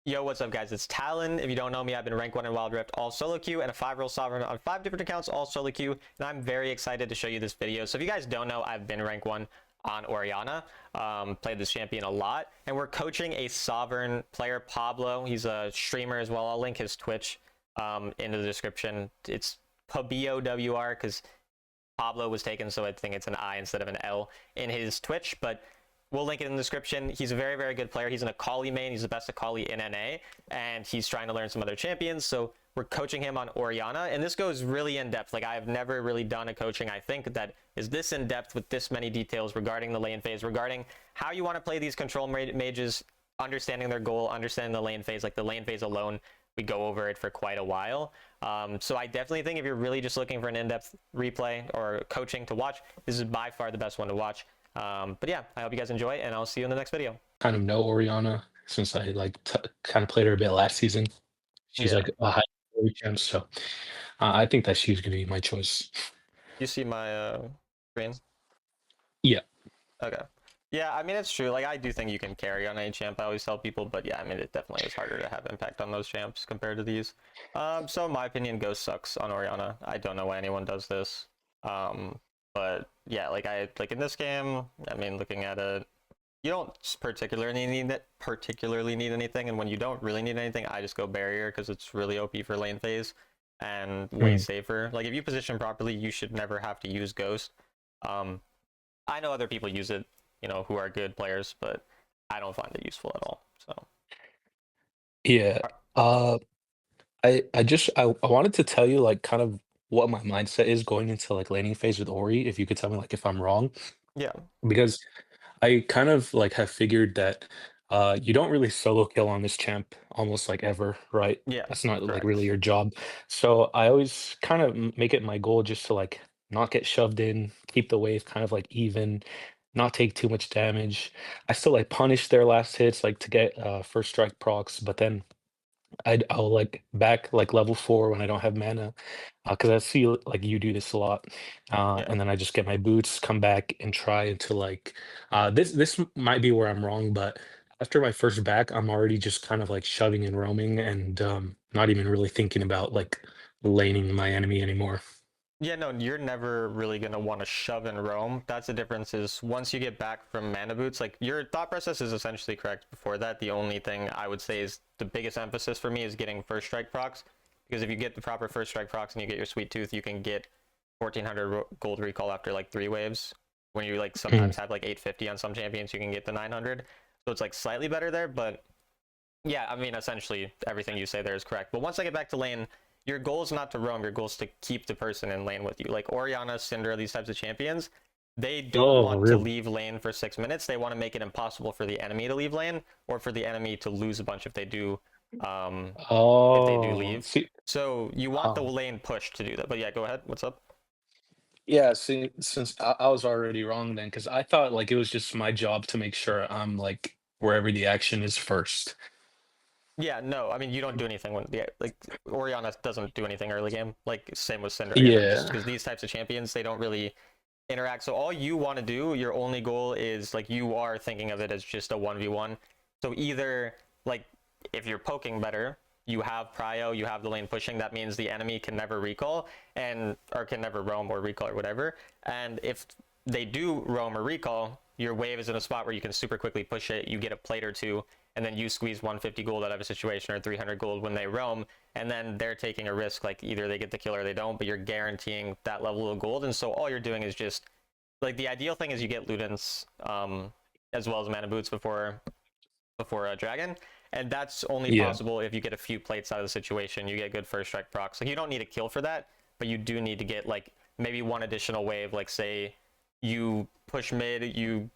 Yo, what's up, guys? It's Talon. If you don't know me, I've been rank 1 in Wild Rift, all solo queue, and a 5-role sovereign on 5 different accounts, all solo queue, and I'm very excited to show you this video. So if you guys don't know, I've been rank 1 on Orianna, played this champion a lot, and we're coaching a sovereign player, Pablo. He's a streamer as well. I'll link his Twitch into the description. It's PabioWR because Pablo was taken, so I think it's an I instead of an L in his Twitch, but we'll link it in the description. He's a very, very good player. He's an Akali main. He's the best Akali in NA, and he's trying to learn some other champions, so we're coaching him on Orianna, and this goes really in depth. Like, I've never really done a coaching, I think, that is this in depth with this many details regarding the lane phase, regarding how you want to play these control mages, understanding their goal, understanding the lane phase. Like, the lane phase alone, we go over it for quite a while. So I definitely think if you're really just looking for an in-depth replay or coaching to watch, this is by far the best one to watch. But yeah, I hope you guys enjoy, and I'll see you in the next video. Kind of know Oriana since I kind of played her a bit last season. She's Yeah. like a high champ, so I think that she's gonna be my choice. You see my screen? Yeah, Okay. Yeah, I mean, it's true. Like, I do think you can carry on any champ. I always tell people, but yeah, I mean, it definitely is harder to have impact on those champs compared to these. So in my opinion, Ghost sucks on Orianna. I don't know why anyone does this. But yeah, like in this game, I mean, looking at it, you don't particularly need anything, and when you don't really need anything, I just go barrier because it's really OP for lane phase and way safer. Like, if you position properly, you should never have to use Ghost. I know other people use it, you know, who are good players, but I don't find it useful at all. So yeah. Uh, I wanted to tell you like kind of what my mindset is going into like laning phase with Ori. If you could tell me like if I'm wrong, yeah, because I kind of like have figured that you don't really solo kill on this champ almost like ever, right? yeah, That's not like really correct. your job. So I always kind of make it my goal just to like not get shoved in, keep the wave kind of like even, not take too much damage. I still like punish their last hits like to get first strike procs, but then I'll like back like level 4 when I don't have mana, because I see like you do this a lot, Yeah. and then I just get my boots, come back, and try to like this might be where I'm wrong, but after my first back, I'm already just kind of like shoving and roaming and not even really thinking about like laning my enemy anymore. Yeah, no, you're never really gonna want to shove and roam. That's the difference is once you get back from mana boots, like your thought process is essentially correct before that. The only thing I would say is the biggest emphasis for me is getting first strike procs. Because if you get the proper first strike procs and you get your sweet tooth, you can get 1400 gold recall after like 3 waves. When you like Mm. sometimes have like 850 on some champions, you can get the 900. So it's like slightly better there, but yeah, I mean, essentially everything you say there is correct. But once I get back to lane, your goal is not to roam. Your goal is to keep the person in lane with you. Like Orianna, Syndra, these types of champions, they don't Oh, want to really? leave lane for 6 minutes. They want to make it impossible for the enemy to leave lane, or for the enemy to lose a bunch um, if they do Oh, leave. see, So you want the um, lane push to do that. But yeah, go ahead. What's up? yeah. See, since I was already wrong then, because I thought like it was just my job to make sure I'm like wherever the action is first. Yeah, no, I mean you don't do anything when the like Orianna doesn't do anything early game. Like same with Syndra either. Just Yeah. because these types of champions they don't really interact. So all you want to do, your only goal is like you are thinking of it as just a 1v1. So either like if you're poking better, you have prio, you have the lane pushing, that means the enemy can never recall and or can never roam or recall or whatever. And if they do roam or recall, your wave is in a spot where you can super quickly push it, you get a plate or two, and then you squeeze 150 gold out of a situation or 300 gold when they roam, and then they're taking a risk like either they get the kill or they don't, but you're guaranteeing that level of gold. And so all you're doing is just like the ideal thing is you get Ludens as well as mana boots before a dragon, and that's only Yeah. possible if you get a few plates out of the situation. You get good first strike procs. Like you don't need a kill for that, but you do need to get like maybe one additional wave. Like say you push mid, you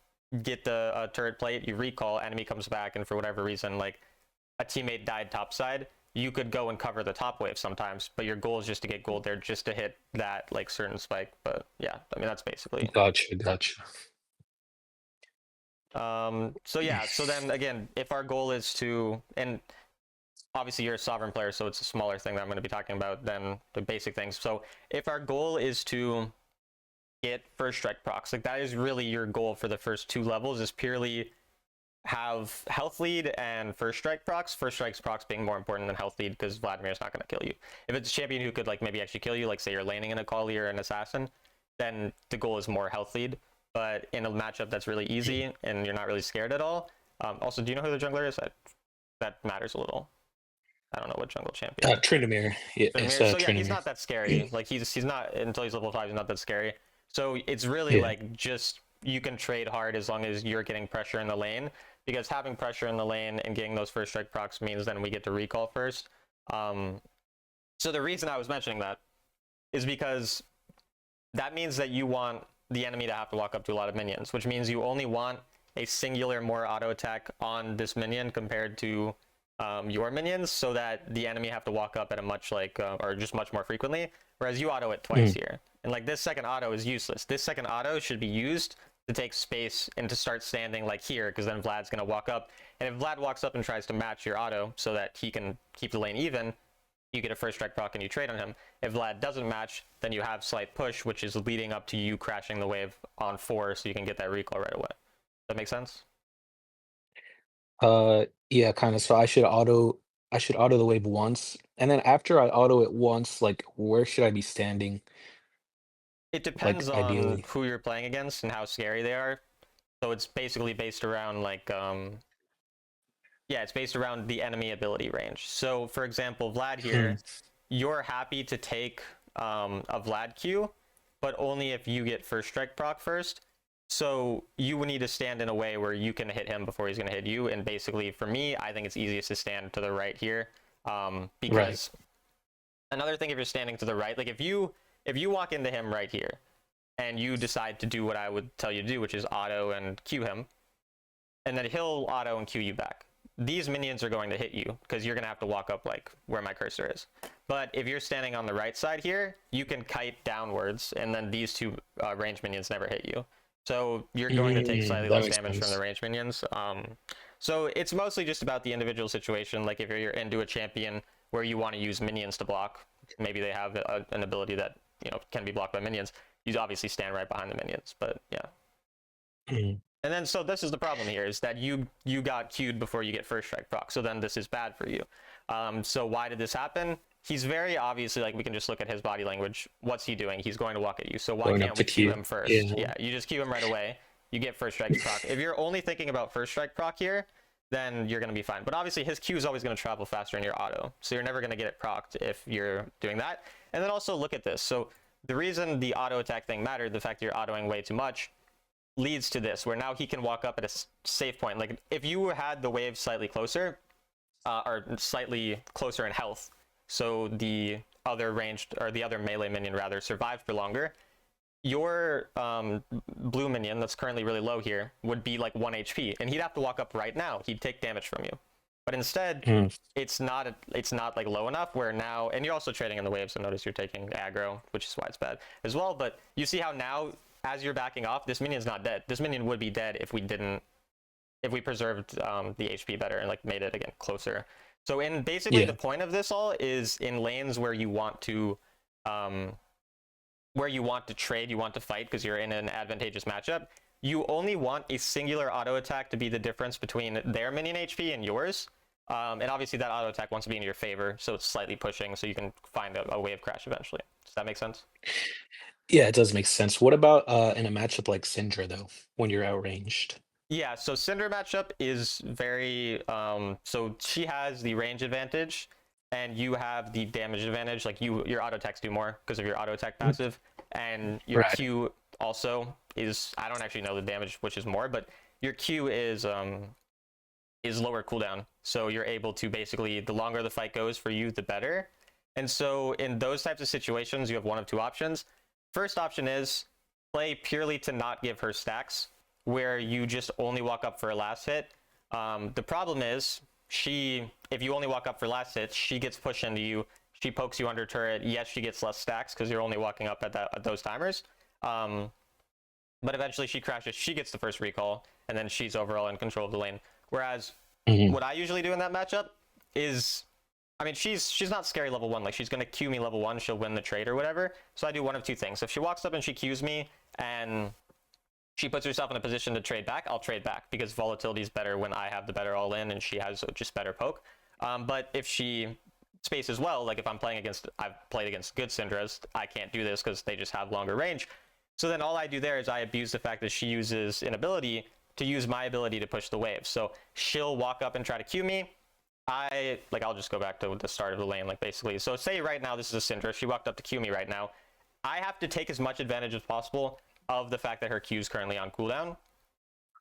get the turret plate, you recall, enemy comes back, and for whatever reason like a teammate died topside, you could go and cover the top wave sometimes, but your goal is just to get gold there, just to hit that like certain spike. But yeah, I mean that's basically. Gotcha, gotcha. So yeah, so then again, if our goal is to, and obviously you're a sovereign player, so it's a smaller thing that I'm going to be talking about than the basic things. So if our goal is to get first strike procs, like that is really your goal for the first 2 levels, is purely have health lead and first strike procs. First strike's procs being more important than health lead because Vladimir's not going to kill you. If it's a champion who could like maybe actually kill you, like say you're laning in a Kali or an assassin, then the goal is more health lead. But in a matchup that's really easy and you're not really scared at all. Also, do you know who the jungler is? That matters a little. I don't know what jungle champion. Tryndamere. Yeah, it's Tryndamere. So yeah, he's Tryndamere. not that scary. Like he's not until he's level 5. He's not that scary. So it's really Yeah. like just you can trade hard as long as you're getting pressure in the lane, because having pressure in the lane and getting those first strike procs means then we get to recall first. So the reason I was mentioning that is because that means that you want the enemy to have to walk up to a lot of minions, which means you only want a singular more auto attack on this minion compared to your minions, so that the enemy have to walk up at a much like or just much more frequently, whereas you auto it twice here. And like this second auto is useless. This second auto should be used to take space and to start standing like here, because then Vlad's gonna walk up, and if Vlad walks up and tries to match your auto so that he can keep the lane even, you get a first strike proc and you trade on him. If Vlad doesn't match, then you have slight push, which is leading up to you crashing the wave on 4, so you can get that recall right away. Does that make sense? Yeah, kind of. So I should auto the wave once, and then after I auto it once, like where should I be standing? It Like depends on ideally. who you're playing against and how scary they are. So it's basically based around like yeah, it's based around the enemy ability range. So for example, Vlad Hmm. here, you're happy to take a Vlad Q, but only if you get first strike proc first. So you would need to stand in a way where you can hit him before he's going to hit you. And basically, for me, I think it's easiest to stand to the right here, Right. because another thing, if you're standing to the right, like if you walk into him right here and you decide to do what I would tell you to do, which is auto and Q him, and then he'll auto and Q you back. These minions are going to hit you because you're going to have to walk up like where my cursor is. But if you're standing on the right side here, you can kite downwards, and then these two range minions never hit you. So you're going to take slightly That less makes damage from the sense. range minions. So it's mostly just about the individual situation. Like if you're into a champion where you want to use minions to block, maybe they have an ability that can be blocked by minions. You obviously stand right behind the minions. But yeah. Mm. And then, so this is the problem here, is that you got queued before you get first strike proc. So then this is bad for you. So why did this happen? He's very obviously, like, we can just look at his body language. What's he doing? He's going to walk at you. So why Going up can't to we queue Q. him first? Yeah. Yeah, you just queue him right away. You get first strike proc. If you're only thinking about first strike proc here, then you're going to be fine. But obviously his Q is always going to travel faster in your auto. So you're never going to get it procced if you're doing that. And then also look at this. So the reason the auto attack thing mattered, the fact that you're autoing way too much, leads to this, where now he can walk up at a safe point. Like if you had the wave slightly closer, or slightly closer in health, so the other ranged, or the other melee minion rather, survived for longer, your blue minion that's currently really low here would be like 1 HP, and he'd have to walk up right now. He'd take damage from you. But instead, Mm. it's not like low enough where now, and you're also trading in the waves, so notice you're taking aggro, which is why it's bad as well. But you see how now, as you're backing off, this minion's not dead. This minion would be dead if we preserved the HP better and like made it again closer. So in basically Yeah. the point of this all is in lanes where you want to trade, you want to fight because you're in an advantageous matchup, you only want a singular auto attack to be the difference between their minion HP and yours. And obviously that auto attack wants to be in your favor, so it's slightly pushing, so you can find a wave crash eventually. Does that make sense? Yeah, it does make sense. What about in a matchup like Syndra though, when you're outranged? Yeah, so Cinder matchup is very so she has the range advantage and you have the damage advantage. Like your auto attacks do more because of your auto attack Mm. passive, and your Right. Q also is, I don't actually know the damage which is more, but your Q is lower cooldown. So you're able to basically, the longer the fight goes for you, the better. And so in those types of situations, you have one of two options. First option is play purely to not give her stacks, where you just only walk up for a last hit. The problem is if you only walk up for last hits, she gets pushed into you. She pokes you under turret. Yes, she gets less stacks because you're only walking up at those timers. But eventually she crashes. She gets the first recall, and then she's overall in control of the lane. Whereas Mhm. what I usually do in that matchup is, I mean, she's not scary level 1. Like, she's going to queue me level 1. She'll win the trade or whatever. So I do one of two things. If she walks up and she queues me and she puts herself in a position to trade back, I'll trade back because volatility is better when I have the better all in and she has just better poke. But if she spaces well, like if I'm playing against, I've played against good Syndras, I can't do this because they just have longer range. So then all I do there is I abuse the fact that she uses an ability to use my ability to push the wave. So she'll walk up and try to Q me. I'll just go back to the start of the lane, like basically. So say right now this is a Syndra, she walked up to Q me right now. I have to take as much advantage as possible of the fact that her Q is currently on cooldown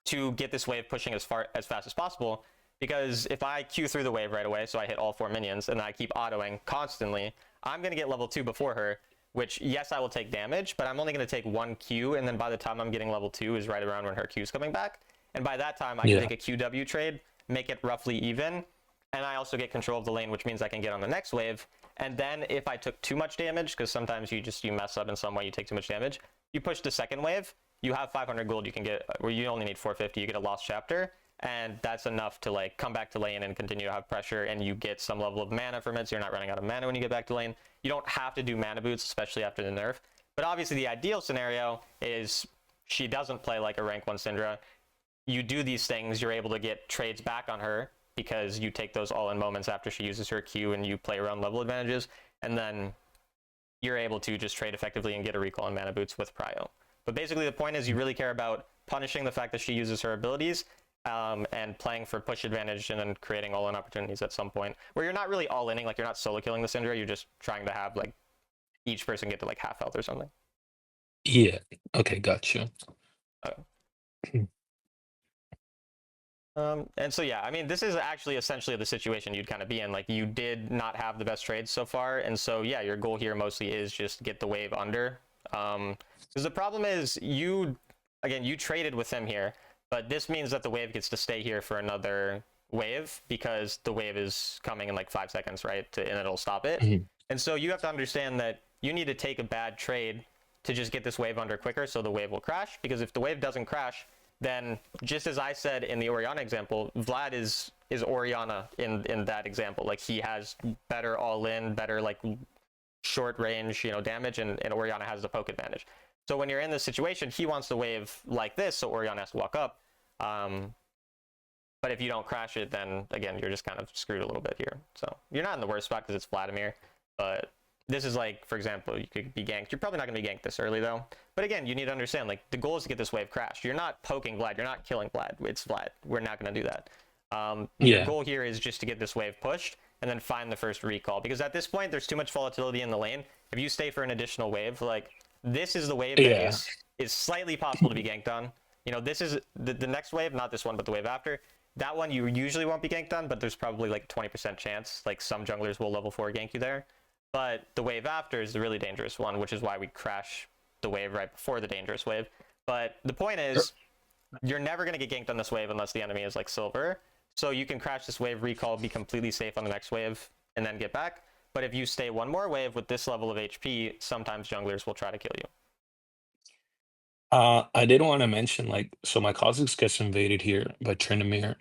to get this wave pushing as fast as possible. Because if I Q through the wave right away, so I hit all 4 minions, and I keep autoing constantly, I'm going to get level 2 before her, which, yes, I will take damage, but I'm only going to take 1 Q, and then by the time I'm getting level 2 is right around when her Q is coming back. And by that time, I can take a QW trade, make it roughly even, and I also get control of the lane, which means I can get on the next wave. And then if I took too much damage, because sometimes you mess up in some way, you take too much damage, you push the second wave, you have 500 gold, you can get, where you only need 450, you get a lost chapter, and that's enough to like come back to lane and continue to have pressure, and you get some level of mana from it, so you're not running out of mana when you get back to lane. You don't have to do mana boots, especially after the nerf, but obviously the ideal scenario is she doesn't play like a rank 1 Syndra. You do these things, you're able to get trades back on her because you take those all-in moments after she uses her Q and you play around level advantages, and then you're able to just trade effectively and get a recall and mana boots with prio. But basically the point is you really care about punishing the fact that she uses her abilities, and playing for push advantage and then creating all-in opportunities at some point where you're not really all-inning, like you're not solo killing the Syndra, you're just trying to have like each person get to like half health or something. Yeah. Okay, gotcha. And so yeah, I mean, this is actually essentially the situation you'd kind of be in. Like you did not have the best trades so far, and so yeah, your goal here mostly is just get the wave under. Because the problem is you traded with him here, but this means that the wave gets to stay here for another wave because the wave is coming in like 5 seconds, right? And it'll stop it. And so you have to understand that you need to take a bad trade to just get this wave under quicker so the wave will crash. Because if the wave doesn't crash, then just as I said in the Orianna example, Vlad is Orianna in that example. Like he has better all-in, better like short range, damage, and Orianna has the poke advantage. So when you're in this situation, he wants the wave like this, so Orianna has to walk up. But if you don't crash it, then again, you're just kind of screwed a little bit here. So you're not in the worst spot because it's Vladimir, but this is like, for example, you could be ganked. You're probably not going to be ganked this early though. But again, you need to understand, like the goal is to get this wave crashed. You're not poking Vlad. You're not killing Vlad. It's Vlad. We're not going to do that. Your goal here is just to get this wave pushed and then find the first recall. Because at this point, there's too much volatility in the lane. If you stay for an additional wave, like this is the wave that is slightly possible to be ganked on. This is the next wave, not this one, but the wave after. That one you usually won't be ganked on, but there's probably like 20% chance. Like some junglers will level 4 gank you there. But the wave after is the really dangerous one, which is why we crash the wave right before the dangerous wave. But the point is, you're never going to get ganked on this wave unless the enemy is like silver. So you can crash this wave, recall, be completely safe on the next wave, and then get back. But if you stay one more wave with this level of HP, sometimes junglers will try to kill you. I did want to mention, like, so my Kha'Zix gets invaded here by Tryndamere.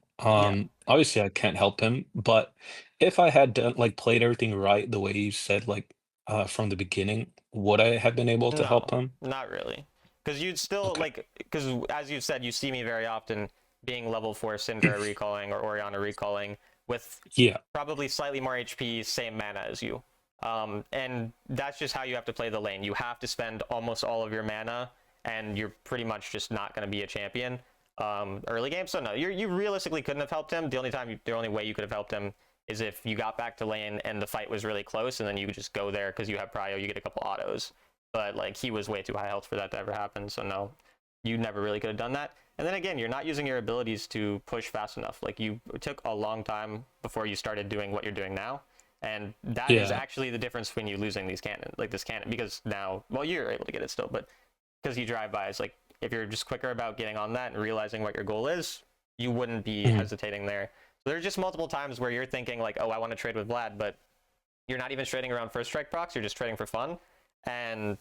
Obviously I can't help him, but if I had done like played everything right the way you said, like, from the beginning, would I have been able to help him? Not really. Because you'd still because as you said, you see me very often being level 4 Syndra recalling or Orianna recalling with probably slightly more HP, same mana as you. And that's just how you have to play the lane. You have to spend almost all of your mana, and you're pretty much just not going to be a champion early game. So no, you realistically couldn't have helped him. The only way you could have helped him is if you got back to lane and the fight was really close, and then you could just go there because you have prio, you get a couple autos. But like he was way too high health for that to ever happen. So no, you never really could have done that. And then again, you're not using your abilities to push fast enough. Like it took a long time before you started doing what you're doing now. And that is actually the difference between you losing this cannon, because now, well, you're able to get it still, but because you drive by, it's like, if you're just quicker about getting on that and realizing what your goal is, you wouldn't be hesitating there. So there's just multiple times where you're thinking like, oh, I want to trade with Vlad, but you're not even trading around first strike procs, you're just trading for fun. And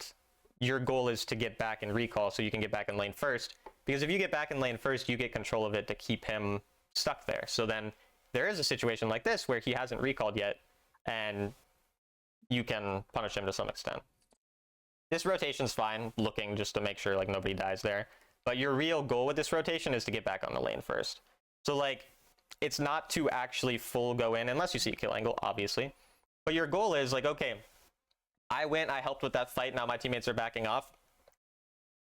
your goal is to get back in recall so you can get back in lane first. Because if you get back in lane first, you get control of it to keep him stuck there. So then there is a situation like this where he hasn't recalled yet, and you can punish him to some extent. This rotation's fine, looking just to make sure like nobody dies there. But your real goal with this rotation is to get back on the lane first. So like, it's not to actually full go in unless you see a kill angle, obviously. But your goal is like, okay, I went, I helped with that fight. Now my teammates are backing off.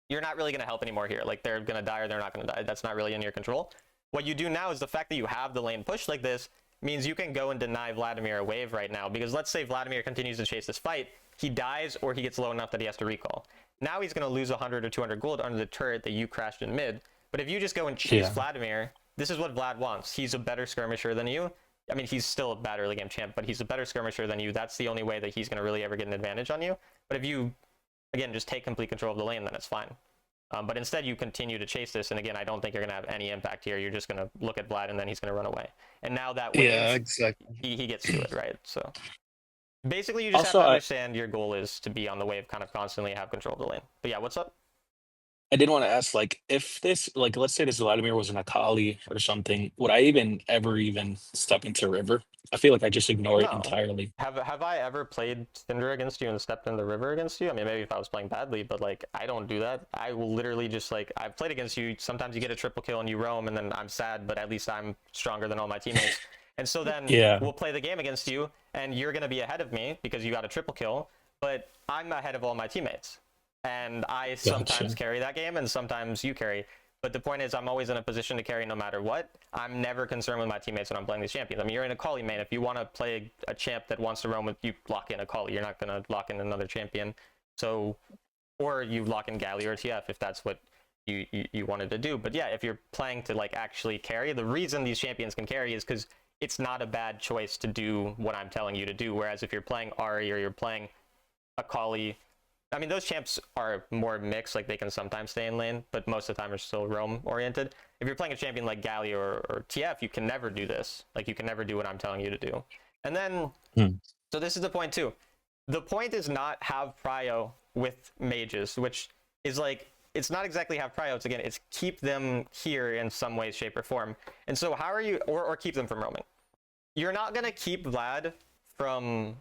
You're not really going to help anymore here. Like they're going to die or they're not going to die. That's not really in your control. What you do now is the fact that you have the lane push like this means you can go and deny Vladimir a wave right now. Because let's say Vladimir continues to chase this fight, he dies or he gets low enough that he has to recall. Now he's going to lose 100 or 200 gold under the turret that you crashed in mid. But if you just go and chase Vladimir, this is what Vlad wants. He's a better skirmisher than you. I mean, he's still a bad early game champ, but he's a better skirmisher than you. That's the only way that he's going to really ever get an advantage on you. But if you, again, just take complete control of the lane, then it's fine. But instead, you continue to chase this. And again, I don't think you're going to have any impact here. You're just going to look at Vlad, and then he's going to run away. And now that wave, Yeah, exactly. he gets to it, right? So basically, you just Also, have to understand your goal is to be on the wave kind of constantly, have control of the lane. But yeah, what's up? I did want to ask, like, if this, like, let's say this Vladimir was an Akali or something, would I even ever even step into River? I feel like I just ignore it No. entirely. Have I ever played Syndra against you and stepped in the river against you? I mean, maybe if I was playing badly, but like I don't do that. I will literally just like I've played against you. Sometimes you get a triple kill and you roam, and then I'm sad, but at least I'm stronger than all my teammates. And so then Yeah, we'll play the game against you, and you're gonna be ahead of me because you got a triple kill, but I'm ahead of all my teammates. And I sometimes gotcha. carry that game, and sometimes you carry. But the point is, I'm always in a position to carry no matter what. I'm never concerned with my teammates when I'm playing these champions. I mean, you're in a Akali main. If you want to play a champ that wants to roam with you, lock in a Akali. You're not going to lock in another champion. So, or you lock in Galio or TF if that's what you wanted to do. But yeah, if you're playing to like actually carry, the reason these champions can carry is because it's not a bad choice to do what I'm telling you to do. Whereas if you're playing Ari or you're playing Akali, I mean, those champs are more mixed, like they can sometimes stay in lane, but most of the time are still roam oriented. If you're playing a champion like Galio or TF, you can never do this. Like you can never do what I'm telling you to do. And then, Hmm. so this is the point too. The point is not have prio with mages, which is like, it's not exactly have prio. It's again, it's keep them here in some way, shape, or form. And so how are you, or keep them from roaming? You're not going to keep Vlad from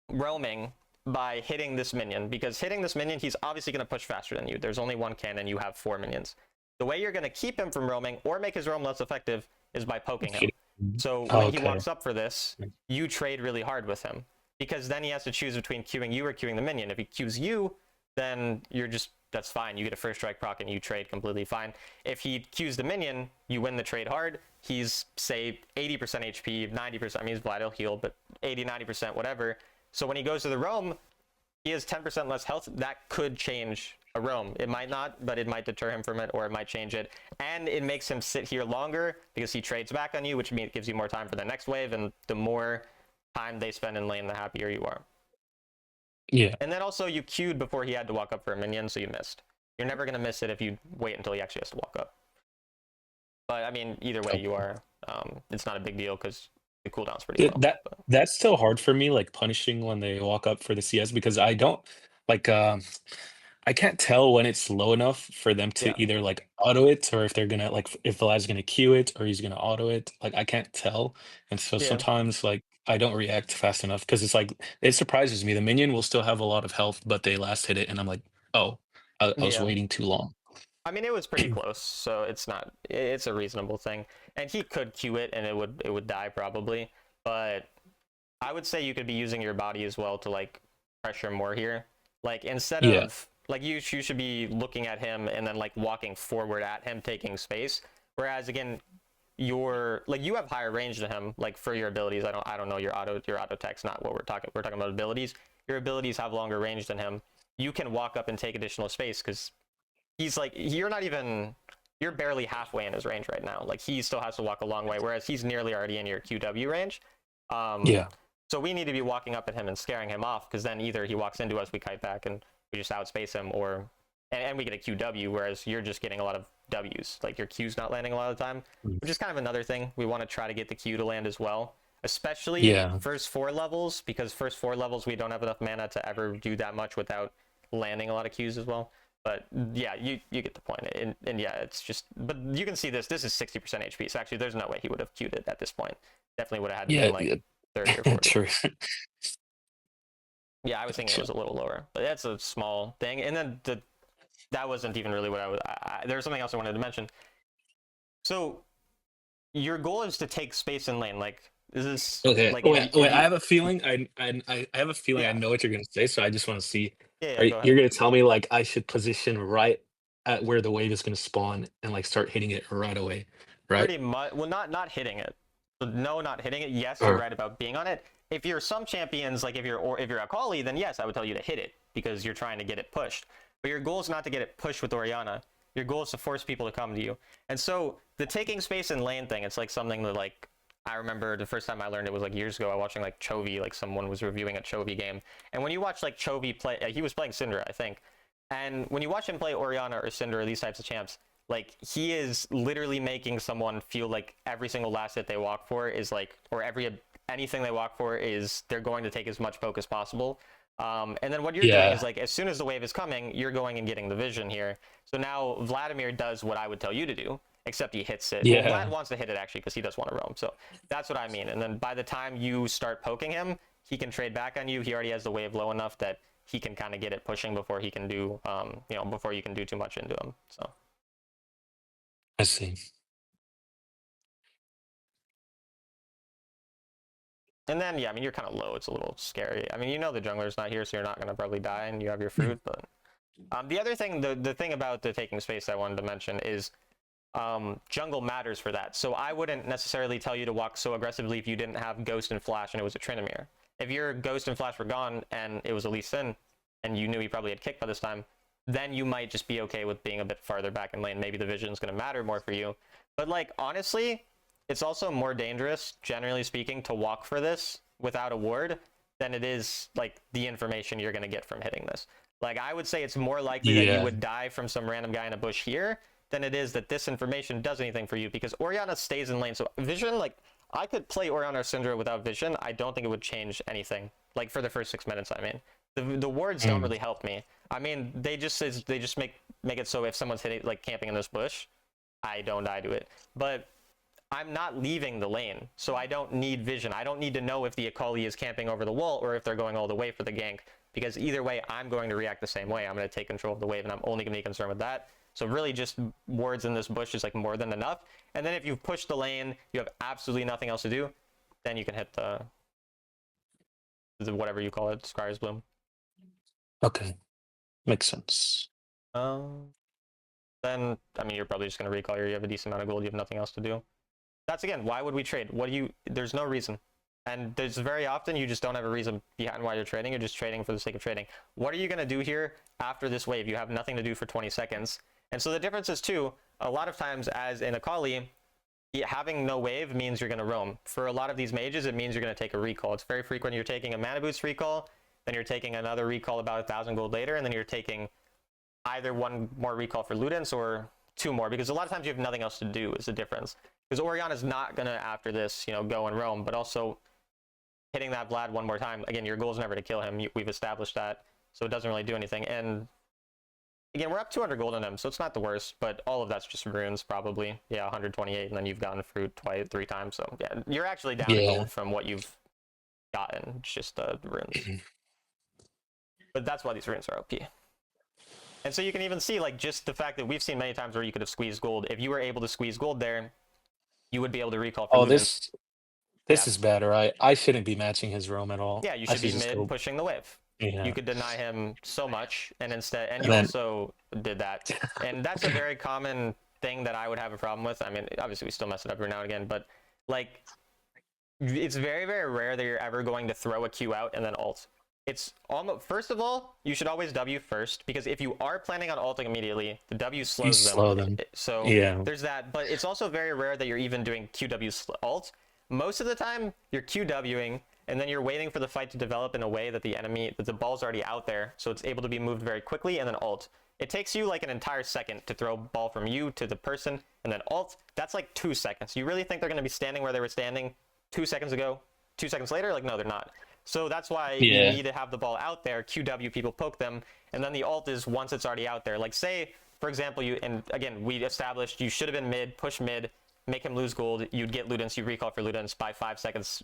roaming by hitting this minion, because hitting this minion, he's obviously going to push faster than you. There's only one cannon, you have 4 minions. The way you're going to keep him from roaming or make his roam less effective is by poking him. So when he Okay. walks up for this, you trade really hard with him, because then he has to choose between queuing you or queuing the minion. If he queues you, then you're just, that's fine. You get a first strike proc and you trade completely fine. If he queues the minion, you win the trade hard. He's, say, 80% HP, 90%, I mean, he's Vlad, he'll heal, but 80, 90%, whatever. So when he goes to the roam, he has 10% less health. That could change a roam. It might not, but it might deter him from it, or it might change it. And it makes him sit here longer because he trades back on you, which means it gives you more time for the next wave. And the more time they spend in lane, the happier you are. Yeah. And then also you queued before he had to walk up for a minion, so you missed. You're never going to miss it if you wait until he actually has to walk up. But I mean, either way, you are. It's not a big deal because the cooldown's pretty low. That But that's still hard for me, like punishing when they walk up for the CS because I don't like I can't tell when it's low enough for them yeah, to either like auto it or if they're gonna like if Vlad's gonna queue it or he's gonna auto it. Like I can't tell. And so yeah, sometimes like I don't react fast enough because it's like it surprises me. The minion will still have a lot of health, but they last hit it and I'm like, oh, I was yeah. waiting too long. I mean, it was pretty close, so it's not. It's a reasonable thing, and he could queue it, and it would die probably. But I would say you could be using your body as well to like pressure more here. Like instead Yeah. of like you should be looking at him and then like walking forward at him, taking space. Whereas again, your like you have higher range than him. Like for your abilities, I don't know your auto tech's not what we're talking. We're talking about abilities. Your abilities have longer range than him. You can walk up and take additional space because he's like you're barely halfway in his range right now. Like he still has to walk a long way, whereas he's nearly already in your QW range. Um, Yeah. so we need to be walking up at him and scaring him off, because then either he walks into us, we kite back, and we just outspace him, or and we get a QW, whereas you're just getting a lot of Ws. Like your Q's not landing a lot of the time, Mm. which is kind of another thing. We want to try to get the Q to land as well, especially Yeah. first 4 levels, because first 4 levels we don't have enough mana to ever do that much without landing a lot of Qs as well. But yeah, you get the point. And yeah, it's just, but you can see this is 60% HP. So actually, there's no way he would have queued it at this point. Definitely would have had to Yeah. been like 30 or 40. True. Yeah, I was thinking it was a little lower, but that's a small thing. And then that wasn't even really what I was. There was something else I wanted to mention. So your goal is to take space in lane. Like, is this Okay. like Wait. if I you have a feeling. I have a feeling I yeah know what you're gonna say. So I just want to see. yeah go You're ahead. gonna tell me like I should position right at where the wave is gonna spawn and like start hitting it right away, right? Pretty much. Well, not hitting it. So no, not hitting it. Yes, you're Or right about being on it. If you're some champions, like if you're a Kali, then yes, I would tell you to hit it because you're trying to get it pushed. But your goal is not to get it pushed with Orianna. Your goal is to force people to come to you. And so the taking space in lane thing, it's like something that like I remember the first time I learned it was like years ago. I was watching like Chovy, like someone was reviewing a Chovy game. And when you watch like Chovy play, he was playing Syndra, I think. And when you watch him play Orianna or Syndra or these types of champs, like he is literally making someone feel like every single last hit they walk for is like, or anything they walk for is they're going to take as much poke as possible. And then what you're doing is yeah, like as soon as the wave is coming, you're going and getting the vision here. So now Vladimir does what I would tell you to do, except he hits it. Well, Vlad yeah. wants to hit it actually because he does want to roam. So that's what I mean. And then by the time you start poking him, he can trade back on you. He already has the wave low enough that he can kind of get it pushing before he can do, before you can do too much into him. So. I see. And then, yeah, I mean, you're kind of low. It's a little scary. I mean, you know the jungler's not here, so you're not going to probably die, and you have your fruit. But the other thing, the thing about the taking space I wanted to mention is jungle matters for that. So I wouldn't necessarily tell you to walk so aggressively if you didn't have Ghost and Flash and it was a Tryndamere. If your Ghost and Flash were gone and it was a Lee Sin, and you knew he probably had kicked by this time, then you might just be okay with being a bit farther back in lane. Maybe the vision's going to matter more for you. But like, honestly, it's also more dangerous, generally speaking, to walk for this without a ward than it is like the information you're going to get from hitting this. Like, I would say it's more likely that you Yeah, would die from some random guy in a bush here than it is that this information does anything for you, because Orianna stays in lane. So vision, like, I could play Orianna or Syndra without vision. I don't think it would change anything. Like for the first 6 minutes, I mean, the wards don't mm, really help me. I mean, they just make it so if someone's hitting like camping in this bush, I don't die to it. But I'm not leaving the lane, so I don't need vision. I don't need to know if the Akali is camping over the wall or if they're going all the way for the gank, because either way, I'm going to react the same way. I'm going to take control of the wave, and I'm only going to be concerned with that. So really just wards in this bush is like more than enough. And then if you've pushed the lane, you have absolutely nothing else to do, then you can hit the whatever you call it, Scryer's Bloom. okay, makes sense. Um, then, I mean, you're probably just going to recall here. You have a decent amount of gold. You have nothing else to do. That's, again, why would we trade? There's no reason. And there's very often you just don't have a reason behind why you're trading. You're just trading for the sake of trading. What are you going to do here after this wave? You have nothing to do for 20 seconds. And so the difference is, too, a lot of times, as in Akali, having no wave means you're going to roam. For a lot of these mages, it means you're going to take a recall. It's very frequent you're taking a mana boost recall, then you're taking another recall about 1,000 gold later, and then you're taking either one more recall for Ludens or two more, because a lot of times you have nothing else to do is the difference. Because Orianna's not going to, after this, go and roam, but also hitting that Vlad one more time, again, your goal is never to kill him. We've established that, so it doesn't really do anything. And again, we're up 200 gold on him, so it's not the worst, but all of that's just runes, probably. Yeah, 128, and then you've gotten fruit three times, so yeah, you're actually down to Yeah. gold from what you've gotten, it's just the runes. But that's why these runes are OP. And so you can even see, like, just the fact that we've seen many times where you could have squeezed gold. If you were able to squeeze gold there, you would be able to recall for Oh, Ludens. this Yeah. is bad, right? I shouldn't be matching his roam at all. Yeah, you I should should be just mid go. pushing the wave. You Yeah, could deny him so much, and and you then also did that. And that's a very common thing that I would have a problem with. I mean, obviously we still mess it up every now and again, but like, it's very, very rare that you're ever going to throw a Q out and then ult. It's almost, first of all, you should always W first, because if you are planning on ulting immediately, the W you slows them. slow them. So Yeah, there's that, but it's also very rare that you're even doing QW ult. Most of the time, you're QWing, and then you're waiting for the fight to develop in a way that the ball's already out there, so it's able to be moved very quickly, and then ult. It takes you like an entire second to throw ball from you to the person, and then ult. That's like 2 seconds. You really think they're going to be standing where they were standing 2 seconds ago? 2 seconds later? Like, no, they're not. So that's why you yeah, need to have the ball out there, QW, people poke them, and then the ult is once it's already out there. Like, say, for example, and again, we established you should have been mid, push mid, make him lose gold, you'd get Ludens, you recall for Ludens, by 5 seconds,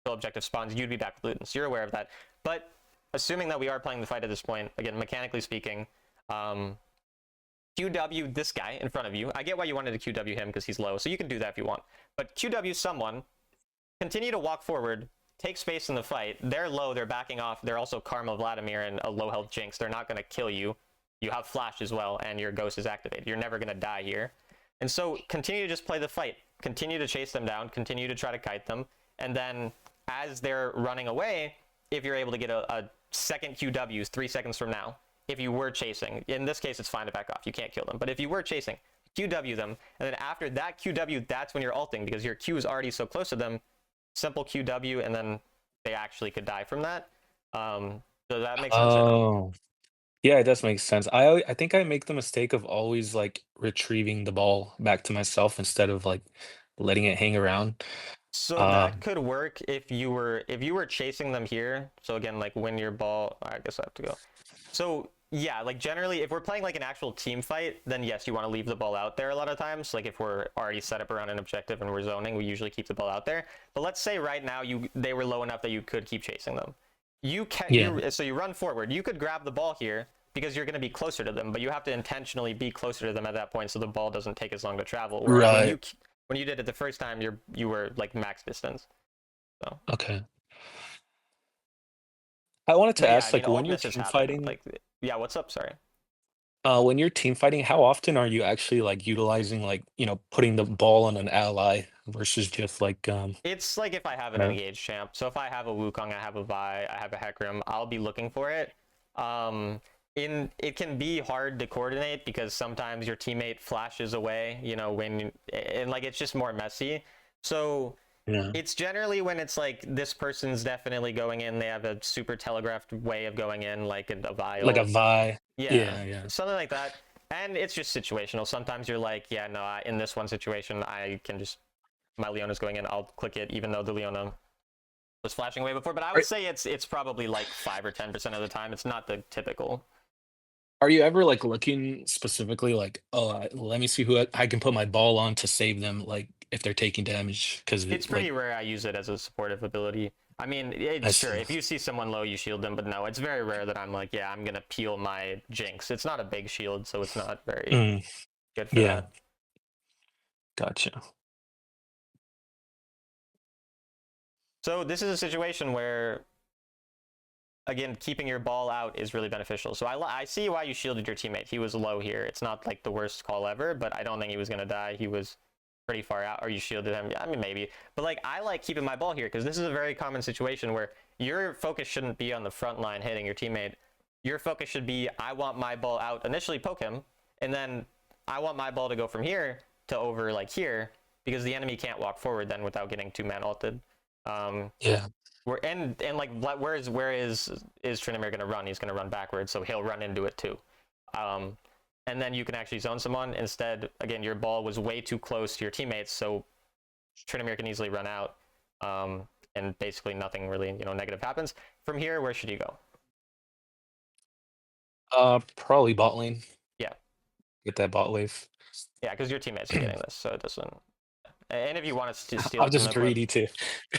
till objective spawns, you'd be back with Ludens. You're aware of that. But assuming that we are playing the fight at this point, again, mechanically speaking, QW this guy in front of you. I get why you wanted to QW him because he's low, so you can do that if you want. But QW someone, continue to walk forward, take space in the fight. They're low, they're backing off. They're also Karma Vladimir and a low health Jinx. They're not going to kill you. You have flash as well, and your ghost is activated. You're never going to die here. And so continue to just play the fight. Continue to chase them down. Continue to try to kite them. And then as they're running away, if you're able to get a second QW 3 seconds from now, if you were chasing, in this case, it's fine to back off. You can't kill them. But if you were chasing, QW them. And then after that QW, that's when you're ulting because your Q is already so close to them. Simple QW, and then they actually could die from that. So that makes sense or no? Oh, yeah, it does make sense. I think I make the mistake of always like retrieving the ball back to myself instead of like letting it hang around. So that Um, could work if you were chasing them here. So again, like when your ball, I guess I have to go. So yeah, like generally, if we're playing like an actual team fight, then yes, you want to leave the ball out there a lot of times. Like if we're already set up around an objective and we're zoning, we usually keep the ball out there. But let's say right now they were low enough that you could keep chasing them. yeah, So you run forward. You could grab the ball here because you're going to be closer to them, but you have to intentionally be closer to them at that point so the ball doesn't take as long to travel. Whereas right. when you did it the first time, you were like max distance. So, Okay. I wanted to but yeah, I ask, mean, like, ult misses happen. Like, yeah, what's up? Sorry. when you're team fighting, how often are you actually like utilizing like, putting the ball on an ally versus just like, It's like if I have an uh, engaged champ. So if I have a Wukong, I have a Vi, I have a Hecarim, I'll be looking for it. Um, it can be hard to coordinate because sometimes your teammate flashes away, and like it's just more messy. So yeah, it's generally when it's like this person's definitely going in, they have a super telegraphed way of going in, like a like a vial. Vi? Yeah, Yeah, yeah. something like that. And it's just situational. Sometimes you're like, yeah, no, in this one situation, I can just my Leona's going in, I'll click it, even though the Leona was flashing away before. But I would Are say it's probably like 5 or 10% of the time. It's not the typical. are you ever like looking specifically like, oh, let me see who I can put my ball on to save them, like if they're taking damage, because It's like pretty rare I use it as a supportive ability. I mean, I sure, see. if you see someone low, you shield them, but no, it's very rare that I'm like, yeah, I'm gonna peel my Jinx. It's not a big shield, so it's not very Mm, good for yeah, that. gotcha. So this is a situation where again, keeping your ball out is really beneficial. So I see why you shielded your teammate. He was low here. It's not like the worst call ever, but I don't think he was going to die. He was pretty far out, or you shielded him. I mean, maybe. But like, I like keeping my ball here because this is a very common situation where your focus shouldn't be on the front line hitting your teammate. Your focus should be, I want my ball out, initially poke him, and then I want my ball to go from here to over like here because the enemy can't walk forward then without getting two-man ulted. Um, Yeah. and like where is Trinamir gonna run? He's gonna run backwards, so he'll run into it too. Um, and then you can actually zone someone. Instead, again, your ball was way too close to your teammates, so Trinamir can easily run out. And basically nothing really negative happens. From here, where should you go? Probably bot lane. Yeah, Get that bot wave. yeah, because your teammates are getting this, so it doesn't. And if you want to steal I'm it from just them, quick. greedy too.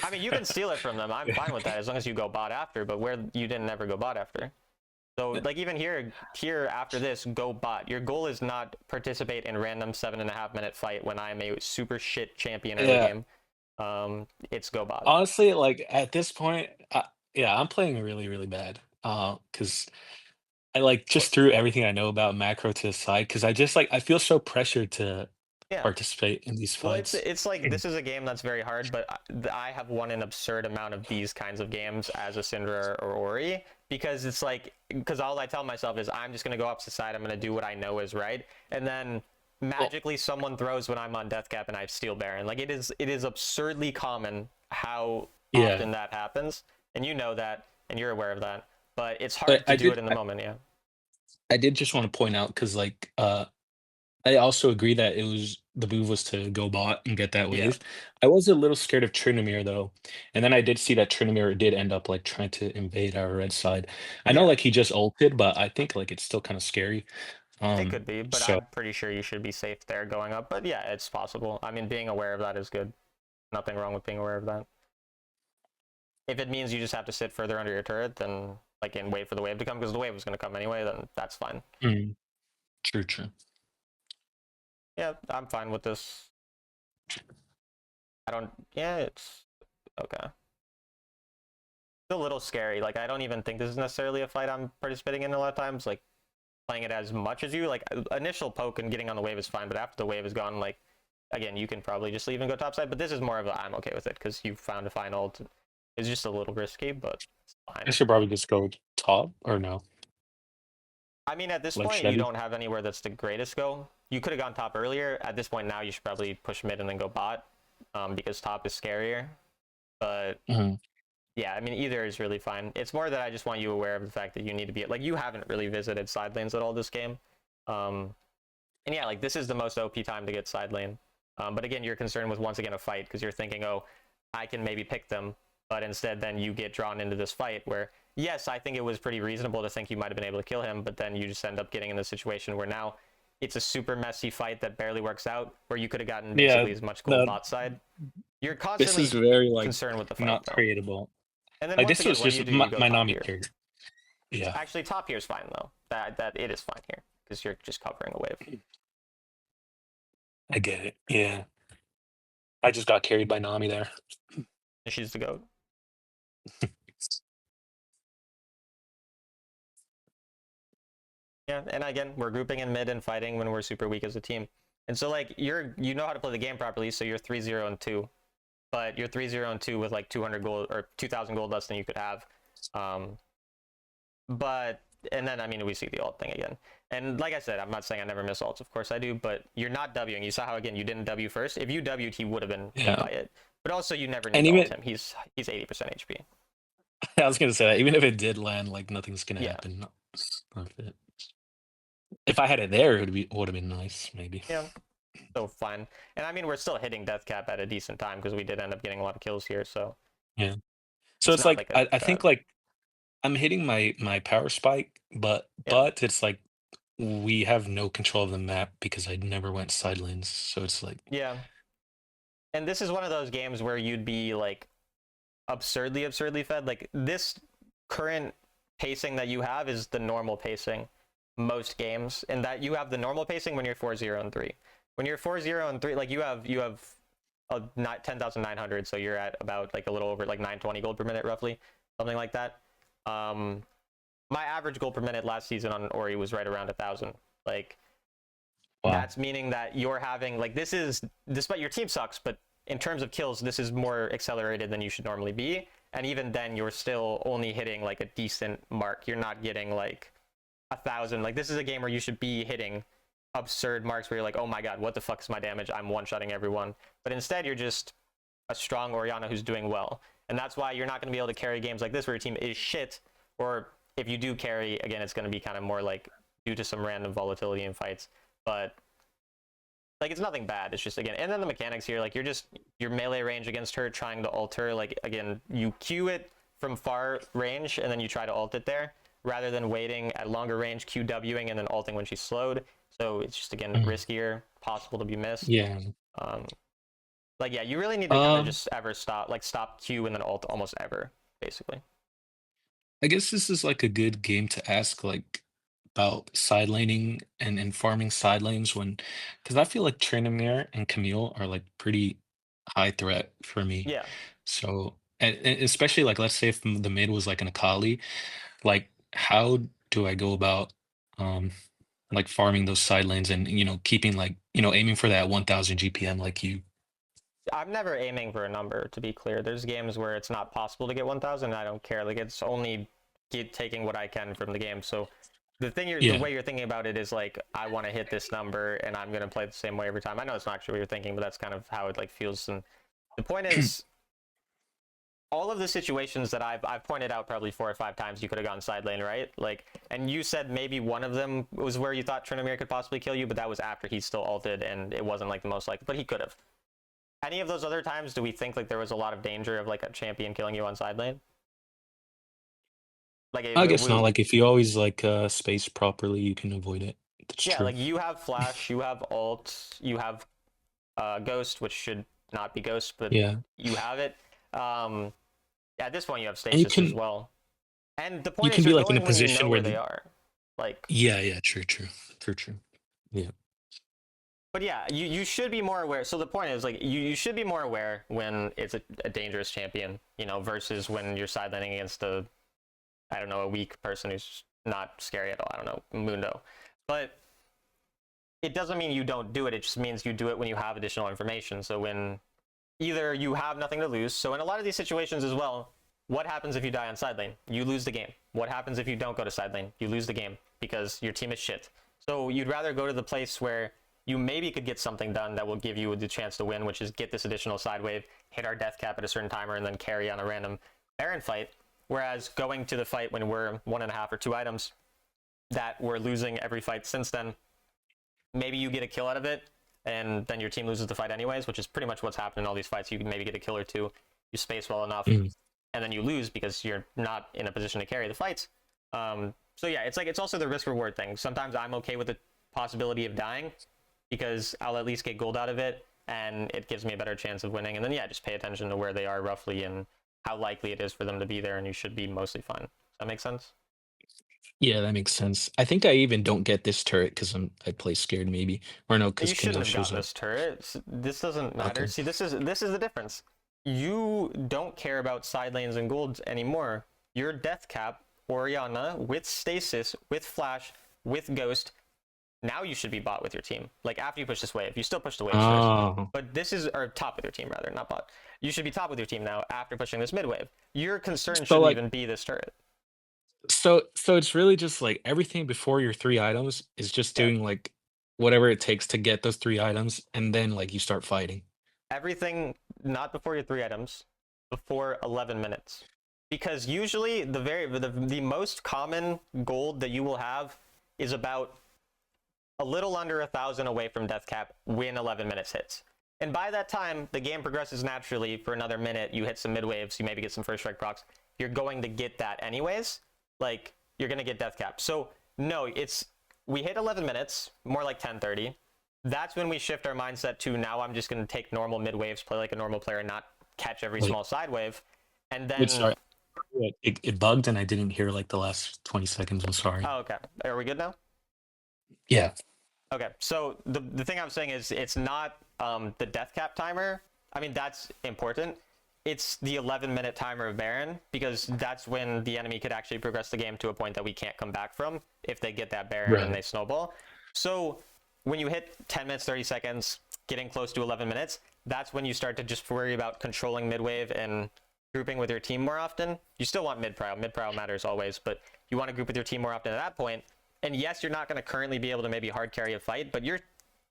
I mean, you can steal it from them. I'm fine with that as long as you go bot after. But where you didn't ever go bot after. So like even here after this, go bot. Your goal is not participate in random 7.5 minute fight when I'm a super shit champion early Yeah. game. It's go bot. Honestly, like at this point, yeah, I'm playing really, really bad. Because I like Well, just threw everything I know about macro to the side because I just like I feel so pressured to yeah. participate in these Well, it's fights. it's like this is a game that's very hard, but I have won an absurd amount of these kinds of games as a Syndra or Ori because it's like because all I tell myself is I'm just gonna go up to side, I'm gonna do what I know is right, and then Well, magically someone throws when I'm on death cap and I steal Baron. Like it is absurdly common how yeah, often that happens, and you know that, and you're aware of that, but it's but hard to do it in the moment. Yeah, I did just want to point out because like I also agree that it was the move was to go bot and get that yeah, wave. I was a little scared of Tryndamere though, and then I did see that Tryndamere did end up like trying to invade our red side. I know yeah. like he just ulted, but I think like it's still kind of scary. It could be, but So I'm pretty sure you should be safe there going up. But yeah, it's possible. I mean, being aware of that is good. Nothing wrong with being aware of that. If it means you just have to sit further under your turret, then like and wait for the wave to come because the wave was going to come anyway, then that's fine. mm, true, true. Yeah, I'm fine with this. I don't. Yeah, it's okay. It's a little scary. Like, I don't even think this is necessarily a fight I'm participating in a lot of times. Like, playing it as much as you. Like, initial poke and getting on the wave is fine, but after the wave is gone, like, again, you can probably just leave and go topside. But this is more of a I'm okay with it because you found a fine ult. It's just a little risky, but it's I fine. should probably just go top or no? I mean, at this Like point, you Chevy? don't have anywhere that's the greatest go. You could have gone top earlier. At this point now, you should probably push mid and then go bot, because top is scarier. But Mhm. yeah, I mean, either is really fine. It's more that I just want you aware of the fact that you need to be like, you haven't really visited side lanes at all this game. Um, and yeah, like, this is the most OP time to get side lane. But again, you're concerned with once again a fight because you're thinking, oh, I can maybe pick them, but instead then you get drawn into this fight where, yes, I think it was pretty reasonable to think you might have been able to kill him, but then you just end up getting in this situation where now it's a super messy fight that barely works out, where you could have gotten Yeah, basically as much gold no, bot side. You're this is constantly very like concerned with the fight not though. creatable. And then Like once this again, was what do you just do? You go my top Nami tier. character. Yeah, Actually, top tier is fine though. That it is fine here because you're just covering a wave. I get it. Yeah, I just got carried by Nami there. She's the goat. Yeah, and again, we're grouping in mid and fighting when we're super weak as a team. And so like you know how to play the game properly, so you're 3-0 and 2. But you're 3-0 and 2 with like 200 gold or 2000 gold less than you could have. Um but and then I mean we see the ult thing again. And like I said, I'm not saying I never miss ults, of course I do, but you're not Wing. You saw how again you didn't W first. If you W'd, he would have been hit Yeah, by it. But also you never need and to ult even him. He's 80% HP. I was gonna say that even if it did land, like nothing's gonna Yeah. happen. No, not it. If I had it there, it would have been nice, maybe. Yeah. So fine. And I mean we're still hitting death cap at a decent time because we did end up getting a lot of kills here, so Yeah. So it's it's not like like a I think like I'm hitting my power spike, yeah. but it's like we have no control of the map because I never went side lanes. So it's like Yeah. And this is one of those games where you'd be like absurdly fed. Like this current pacing that you have is the normal pacing most games, and that you have the normal pacing when you're 4-0 and 3. When you're 4-0 and 3, like you have a 10,900, so you're at about like a little over like 920 gold per minute roughly, something like that. Um my average gold per minute last season on Ori was right around 1,000. Like wow. that's meaning that you're having like this is despite your team sucks, but in terms of kills, this is more accelerated than you should normally be. And even then, you're still only hitting like a decent mark. You're not getting like 1,000. Like this is a game where you should be hitting absurd marks where you're like, oh my god, what the fuck is my damage? I'm one-shotting everyone. But instead, you're just a strong Orianna who's doing well. And that's why you're not going to be able to carry games like this where your team is shit. Or if you do carry, again, it's going to be kind of more like due to some random volatility in fights. But like it's nothing bad. It's just again, and then the mechanics here, like you're just your melee range against her, trying to ult her. Like again, you Q it from far range and then you try to ult it there, rather than waiting at longer range, QWing and then ulting when she's slowed. So it's just again Mhm. riskier, possible to be missed. Yeah. Um, like yeah, you really need to kind of Um, just ever stop Q and then ult almost ever, basically. I guess this is like a good game to ask like about side laning and farming side lanes when because I feel like Tryndamere and Camille are like pretty high threat for me. Yeah, So and especially like let's say if the mid was like an Akali, like how do I go about um like farming those side lanes and keeping like aiming for that 1000 GPM like you. I'm never aiming for a number, to be clear. There's games where it's not possible to get 1,000 and I don't care. Like it's only taking what I can from the game. So the Yeah. way you're thinking about it is like I want to hit this number and I'm going to play the same way every time. I know it's not actually what you're thinking, but that's kind of how it like feels. And the point is all of the situations that I've pointed out probably 4 or 5 times you could have gone side lane, right? Like, and you said maybe one of them was where you thought Tryndamere could possibly kill you, but that was after he still ulted and it wasn't like the most likely, but he could have. Any of those other times, do we think like there was a lot of danger of like a champion killing you on side lane? Like I guess not. Like if you always like space properly, you can avoid it. That's yeah, true. like you have flash, you have ult, you have ghost, which should not be ghost, but Yeah. you have it. Um, yeah, at this point, you have And you stasis as can well. And the you point can is, be you're like in a going when you know position where where they are. Like, yeah, yeah, true, true. True, true. Yeah. But yeah, you should be more aware. So the point is, like, you should be more aware when it's a dangerous champion, versus when you're sidelining against I don't know, a weak person who's not scary at all. I don't know, Mundo. But it doesn't mean you don't do it. It just means you do it when you have additional information. So when either you have nothing to lose. So in a lot of these situations as well, what happens if you die on side lane? You lose the game. What happens if you don't go to side lane? You lose the game because your team is shit. So you'd rather go to the place where you maybe could get something done that will give you the chance to win, which is get this additional side wave, hit our death cap at a certain timer, and then carry on a random Baron fight. Whereas going to the fight when we're 1.5 or 2 items that we're losing every fight since then, maybe you get a kill out of it, and then your team loses the fight anyways, which is pretty much what's happened in all these fights. You can maybe get a kill or two, you space well enough, and then you lose because you're not in a position to carry the fights. So yeah, it's also the risk reward thing. Sometimes I'm okay with the possibility of dying because I'll at least get gold out of it, and it gives me a better chance of winning. And then yeah, just pay attention to where they are roughly and how likely it is for them to be there, and you should be mostly fine. Does that make sense? Yeah, that makes sense. I think I even don't get this turret because I play scared maybe. Or no, You because shouldn't Kinzo have shows gotten up. this turret. This doesn't matter. Okay. See, this is the difference. You don't care about side lanes and golds anymore. Your death cap, Orianna, with stasis, with flash, with ghost. Now you should be bot with your team. Like after you push this wave, you still push the waves first. Oh. But this is or top with your team rather, not bot. You should be top with your team now after pushing this mid wave. Your concern So shouldn't like even be this turret. so it's really just like everything before your 3 items is just Yeah. doing like whatever it takes to get those 3 items, and then like you start fighting. Everything not before your 3 items, before 11 minutes. Because usually the most common gold that you will have is about a little under 1,000 away from death cap when 11 minutes hits. And by that time, the game progresses naturally for another minute. You hit some mid waves, you maybe get some first strike procs. You're going to get that anyways. Like, you're going to get death cap. So, no, we hit 11 minutes, more like 10:30. That's when we shift our mindset to now I'm just going to take normal mid waves, play like a normal player, and not catch every Wait, small side wave. And wait, then, sorry. It bugged and I didn't hear like the last 20 seconds. I'm sorry. oh, okay. Are we good now? Yeah. Okay, so the thing I'm saying is it's not the death cap timer. I mean, that's important. It's the 11-minute timer of Baron, because that's when the enemy could actually progress the game to a point that we can't come back from if they get that Baron and Right. they snowball. So when you hit 10 minutes, 30 seconds, getting close to 11 minutes, that's when you start to just worry about controlling mid wave and grouping with your team more often. You still want mid prio. Mid prio matters always, but you want to group with your team more often at that point. And yes, you're not going to currently be able to maybe hard carry a fight, but you're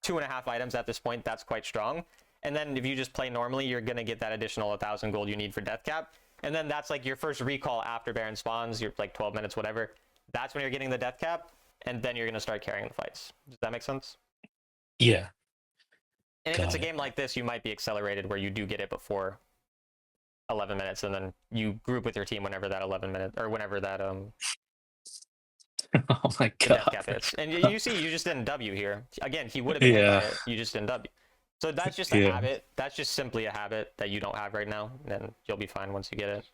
2.5 items at this point. That's quite strong. And then if you just play normally, you're going to get that additional 1,000 gold you need for death cap. And then that's like your first recall after Baron spawns. You're like 12 minutes, whatever. That's when you're getting the death cap. And then you're going to start carrying the fights. Does that make sense? Yeah. And if it's Got a it. game like this, you might be accelerated where you do get it before 11 minutes, and then you group with your team whenever that 11 minute or whenever that Oh my the death cap god. hits. And you see, you just didn't W here. Again, he would have been hit by Yeah. it. You just didn't W. So that's just a Yeah. habit. That's just simply a habit that you don't have right now. And then you'll be fine once you get it.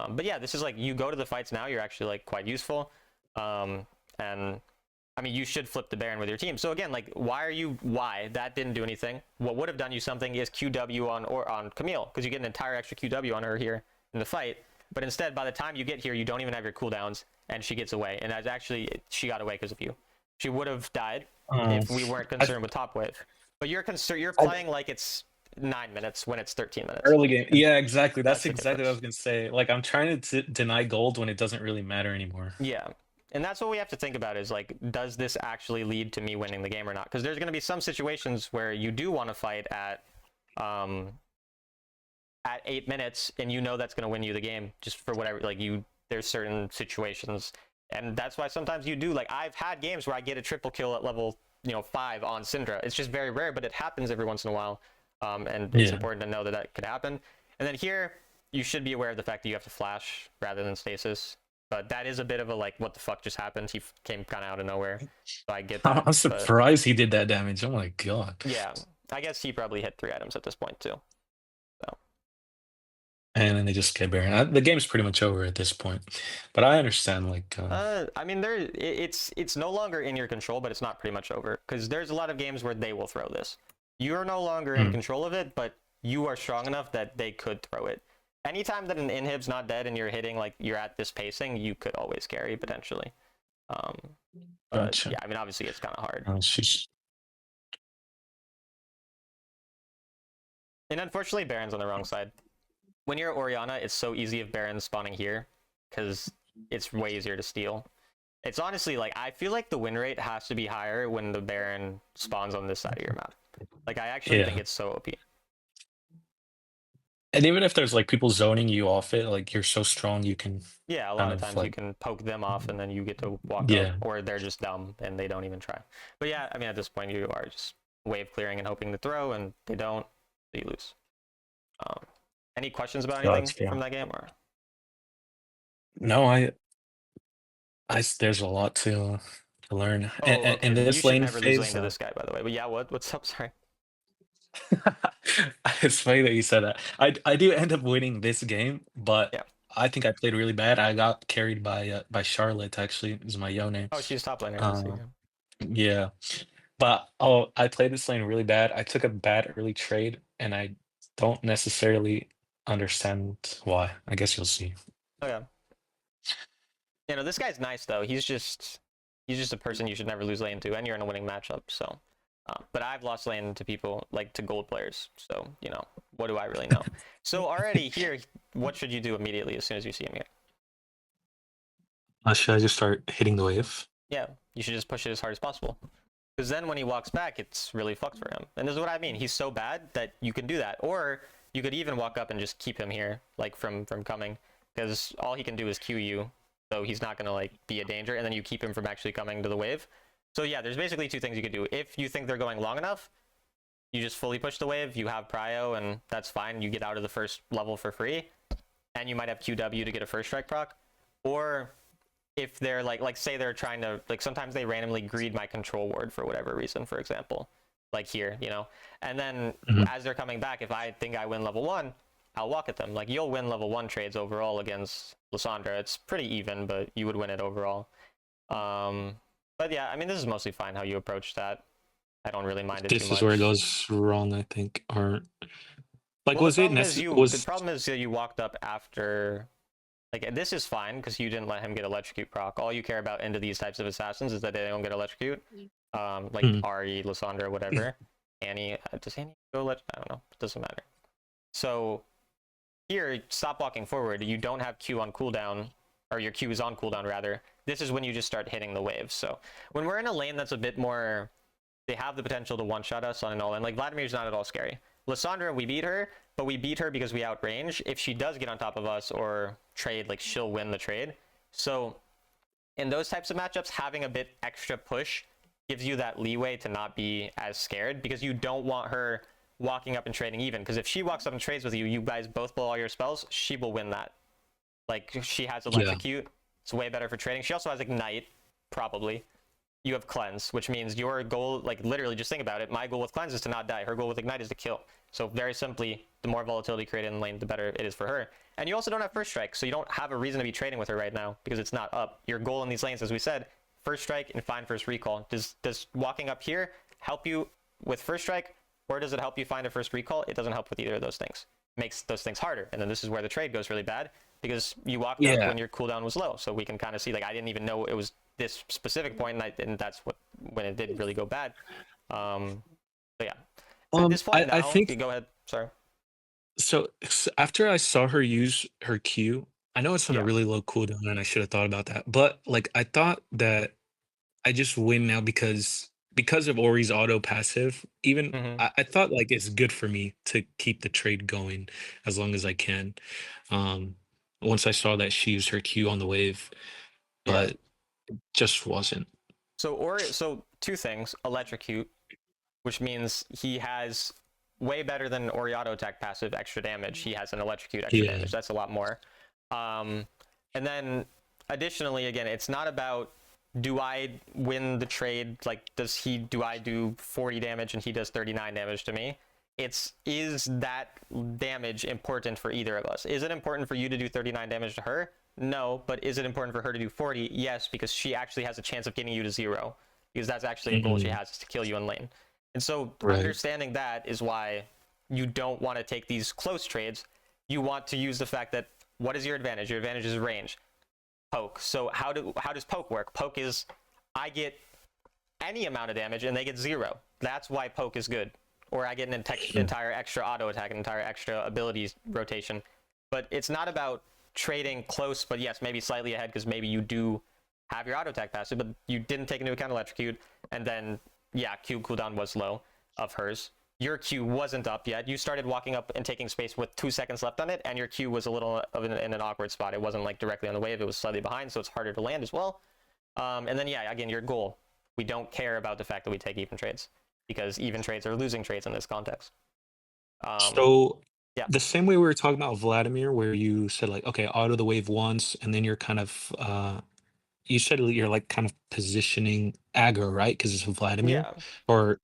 But yeah, this is like you go to the fights now. You're actually like quite useful. And I mean, you should flip the Baron with your team. So again, like, why that didn't do anything? What would have done you something is QW on Camille, because you get an entire extra QW on her here in the fight. But instead, by the time you get here, you don't even have your cooldowns, and she gets away. And that's actually, she got away because of you. She would have died if we weren't I, concerned with top wave. But you're I playing like it's 9 minutes when it's 13 minutes. early game. Yeah, exactly. That's That's the exactly what I difference. was gonna say. Like I'm trying to deny gold when it doesn't really matter anymore. Yeah. And that's what we have to think about is like, does this actually lead to me winning the game or not? Because there's going to be some situations where you do want to fight at 8 minutes, and you know that's going to win you the game just for whatever. Like there's certain situations, and that's why sometimes you do. Like I've had games where I get a triple kill at level 5 on Syndra. It's just very rare, but it happens every once in a while, and it's Yeah. important to know that that could happen. And then here, you should be aware of the fact that you have to flash rather than stasis. But that is a bit of a like, what the fuck just happened? He came kind of out of nowhere, so I get that. I'm But surprised he did that damage. Oh my god. yeah, I guess he probably hit 3 items at this point too. So and then they just get Baron. The game's pretty much over at this point. But I understand, like, I mean, it's no longer in your control, but it's not pretty much over because there's a lot of games where they will throw this. You're no longer in mm, control of it, but you are strong enough that they could throw it. Anytime that an inhib's not dead and you're hitting like you're at this pacing, you could always carry potentially. Um, but gotcha. yeah, I mean, obviously it's kind of hard. She's And unfortunately, Baron's on the wrong side. When you're Orianna, it's so easy if Baron's spawning here because it's way easier to steal. It's honestly like I feel like the win rate has to be higher when the Baron spawns on this side of your map. Like I actually think yeah. it's so OP. And even if there's like people zoning you off it, like you're so strong, you can Yeah, a lot kind of of times you like, can poke them off and then you get to walk up, yeah, or they're just dumb and they don't even try. But yeah, I mean at this point you are just wave clearing and hoping to throw, and they don't, so you lose. Um, any questions about anything that's yeah. from that game or? No, there's a lot to learn. Oh, And okay. in You this should lane never lose lane phase, to this guy, by the way. But yeah, what's up? Sorry. it's funny that you said that. I do end up winning this game, but Yeah. I think I played really bad. I got carried by Charlotte, actually, is my Yone. Oh, she's top laner. I see. Uh, yeah. But oh, I played this lane really bad. I took a bad early trade, and I don't necessarily understand why. I guess you'll see. Oh yeah. You know, this guy's nice though. He's just a person you should never lose lane to, and you're in a winning matchup. So, but I've lost lane to people like to gold players. So you know, what do I really know? So already here, what should you do immediately as soon as you see him here? Should I just start hitting the wave? Yeah, you should just push it as hard as possible. Because then when he walks back, it's really fucked for him. And this is what I mean. He's so bad that you can do that, or you could even walk up and just keep him here, like from coming, because all he can do is Q you, so he's not gonna like be a danger, and then you keep him from actually coming to the wave. So yeah, there's basically two things you could do. If you think they're going long enough, you just fully push the wave. You have prio, and that's fine. You get out of the first level for free, and you might have QW to get a first strike proc, or if they're like say they're trying to like sometimes they randomly greed my control ward for whatever reason, for example, like here, you know, and then Mhm. as they're coming back, if I think I win level 1, I'll walk at them. Like you'll win level 1 trades overall against Lysandra. It's pretty even, but you would win it overall. But yeah, I mean this is mostly fine how you approach that. I don't really mind it too This is where it much. goes wrong, I think. Or like, Well, the was it problem is necessary? the Was problem is that you walked up after. Like, this is fine because you didn't let him get electrocute proc. All you care about into these types of assassins is that they don't get electrocute. Like mm, Ari, Lysandra, whatever. Annie, does Annie go I don't know. It doesn't matter. So here, stop walking forward. You don't have Q on cooldown, or your Q is on cooldown rather. This is when you just start hitting the waves. So when we're in a lane that's a bit more, they have the potential to one-shot us on an all-in. Like Vladimir's not at all scary. Lysandra, we beat her, but we beat her because we outrange. If she does get on top of us or trade, like she'll win the trade. So in those types of matchups, having a bit extra push gives you that leeway to not be as scared, because you don't want her walking up and trading even. Because if she walks up and trades with you, you guys both blow all your spells, she will win that. Like she has yeah, electrocute. It's way better for trading. She also has ignite, probably. You have cleanse, which means your goal, like literally just think about it, my goal with cleanse is to not die, her goal with ignite is to kill. So very simply, the more volatility created in the lane, the better it is for her. And you also don't have first strike, so you don't have a reason to be trading with her right now because it's not up. Your goal in these lanes, as we said, first strike and find first recall. Does walking up here help you with first strike, or does it help you find a first recall? It doesn't help with either of those things. It makes those things harder, and then this is where the trade goes really bad, because you walked up yeah. when your cooldown was low. So we can kind of see, like, I didn't even know it was this specific point, and that's what when it did really go bad. But yeah, at this point I now, think you go ahead. Sorry. so. After I saw her use her Q, I know it's on a Yeah. really low cooldown, and I should have thought about that. But like, I thought that I just win now because of Ori's auto passive. Even Mm-hmm. I thought like it's good for me to keep the trade going as long as I can. Um, once I saw that she used her Q on the wave, Yeah. but just wasn't. So two things: electrocute, which means he has way better than Ori auto attack passive extra damage. He has an electrocute extra Yeah, damage. That's a lot more. Um, and then additionally, again, it's not about do I win the trade? Like, do I do 40 damage and he does 39 damage to me? is that damage important for either of us? Is it important for you to do 39 damage to her? No, but is it important for her to do 40? Yes, because she actually has a chance of getting you to 0, because that's actually a goal she Mhm. has, is to kill you in lane. And so Right. understanding that is why you don't want to take these close trades. You want to use the fact that, what is your advantage? Your advantage is range. Poke. So how does poke work? Poke is, I get any amount of damage and they get 0. That's why poke is good. Or I get an entire extra auto attack, an entire extra abilities rotation. But it's not about trading close, but yes, maybe slightly ahead, because maybe you do have your auto attack passive, but you didn't take into account electrocute. And then, yeah, Q cooldown was low of hers. Your Q wasn't up yet. You started walking up and taking space with 2 seconds left on it, and your Q was a little in an awkward spot. It wasn't like directly on the wave, it was slightly behind, so it's harder to land as well. And then, yeah, again, your goal. We don't care about the fact that we take even trades, because even trades are losing trades in this context. So Yeah. the same way we were talking about Vladimir, where you said like, okay, auto the wave once, and then you're kind of you said you're like kind of positioning aggro, right? Because it's Vladimir. Yeah. Or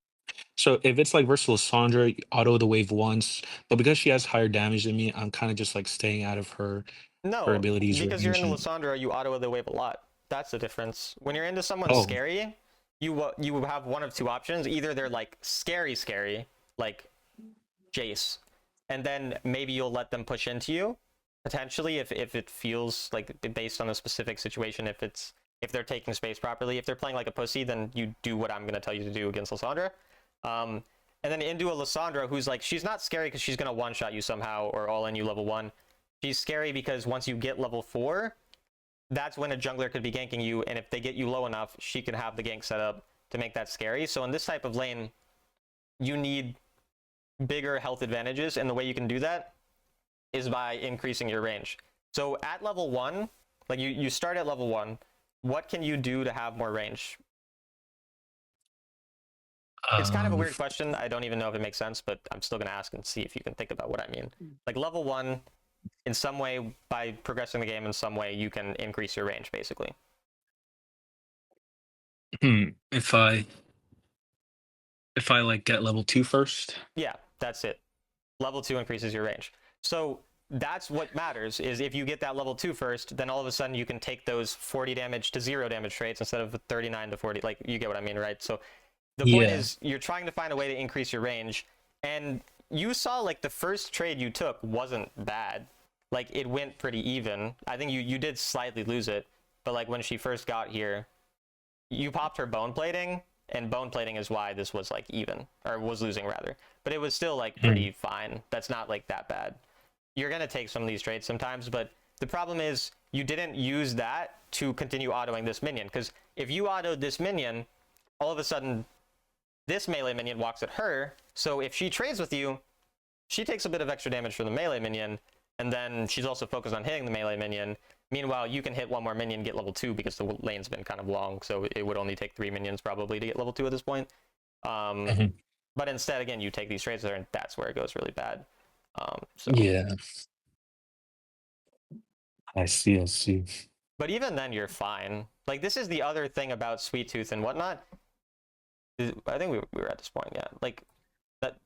so if it's like versus Lissandra, you auto the wave once, but because she has higher damage than me, I'm kind of just like staying out of her No, abilities because you're range into and Lissandra, you auto the wave a lot. That's the difference. When you're into someone oh, scary, you have one of two options. Either they're like scary, like Jace, and then maybe you'll let them push into you, potentially, if it feels like, based on the specific situation, if they're taking space properly. If they're playing like a pussy, then you do what I'm going to tell you to do against Lissandra. And then into a Lissandra who's like, she's not scary because she's going to one-shot you somehow or all in you level 1. She's scary because once you get level 4, that's when a jungler could be ganking you, and if they get you low enough, she can have the gank set up to make that scary. So in this type of lane, you need bigger health advantages, and the way you can do that is by increasing your range. So at level 1, like you start at level 1, what can you do to have more range? It's kind of a weird f- question. I don't even know if it makes sense, but I'm still going to ask and see if you can think about what I mean. Like level 1, in some way, by progressing the game in some way, you can increase your range, basically. if I like get level 2 first. Yeah, that's it. Level 2 increases your range. So that's what matters, is if you get that level 2 first, then all of a sudden you can take those 40 damage to 0 damage trades instead of 39 to 40. Like, you get what I mean, right? So the point Yeah. is, you're trying to find a way to increase your range, and you saw, like, the first trade you took wasn't bad. Like, it went pretty even. I think you did slightly lose it, but like when she first got here, you popped her bone plating, and bone plating is why this was like even, or was losing rather. But it was still like Mm. pretty fine. That's not like that bad. You're gonna take some of these trades sometimes, but the problem is you didn't use that to continue autoing this minion. Because if you autoed this minion, all of a sudden this melee minion walks at her. So if she trades with you, she takes a bit of extra damage from the melee minion, and then she's also focused on hitting the melee minion. Meanwhile, you can hit one more minion, get level 2, because the lane's been kind of long, so it would only take 3 minions probably to get level 2 at this point. Mhm. But instead, again, you take these trades there, and that's where it goes really bad. So, Yeah, I see. I see. but even then, you're fine. Like, this is the other thing about Sweet Tooth and whatnot. I think we were at this point, yeah. Like, that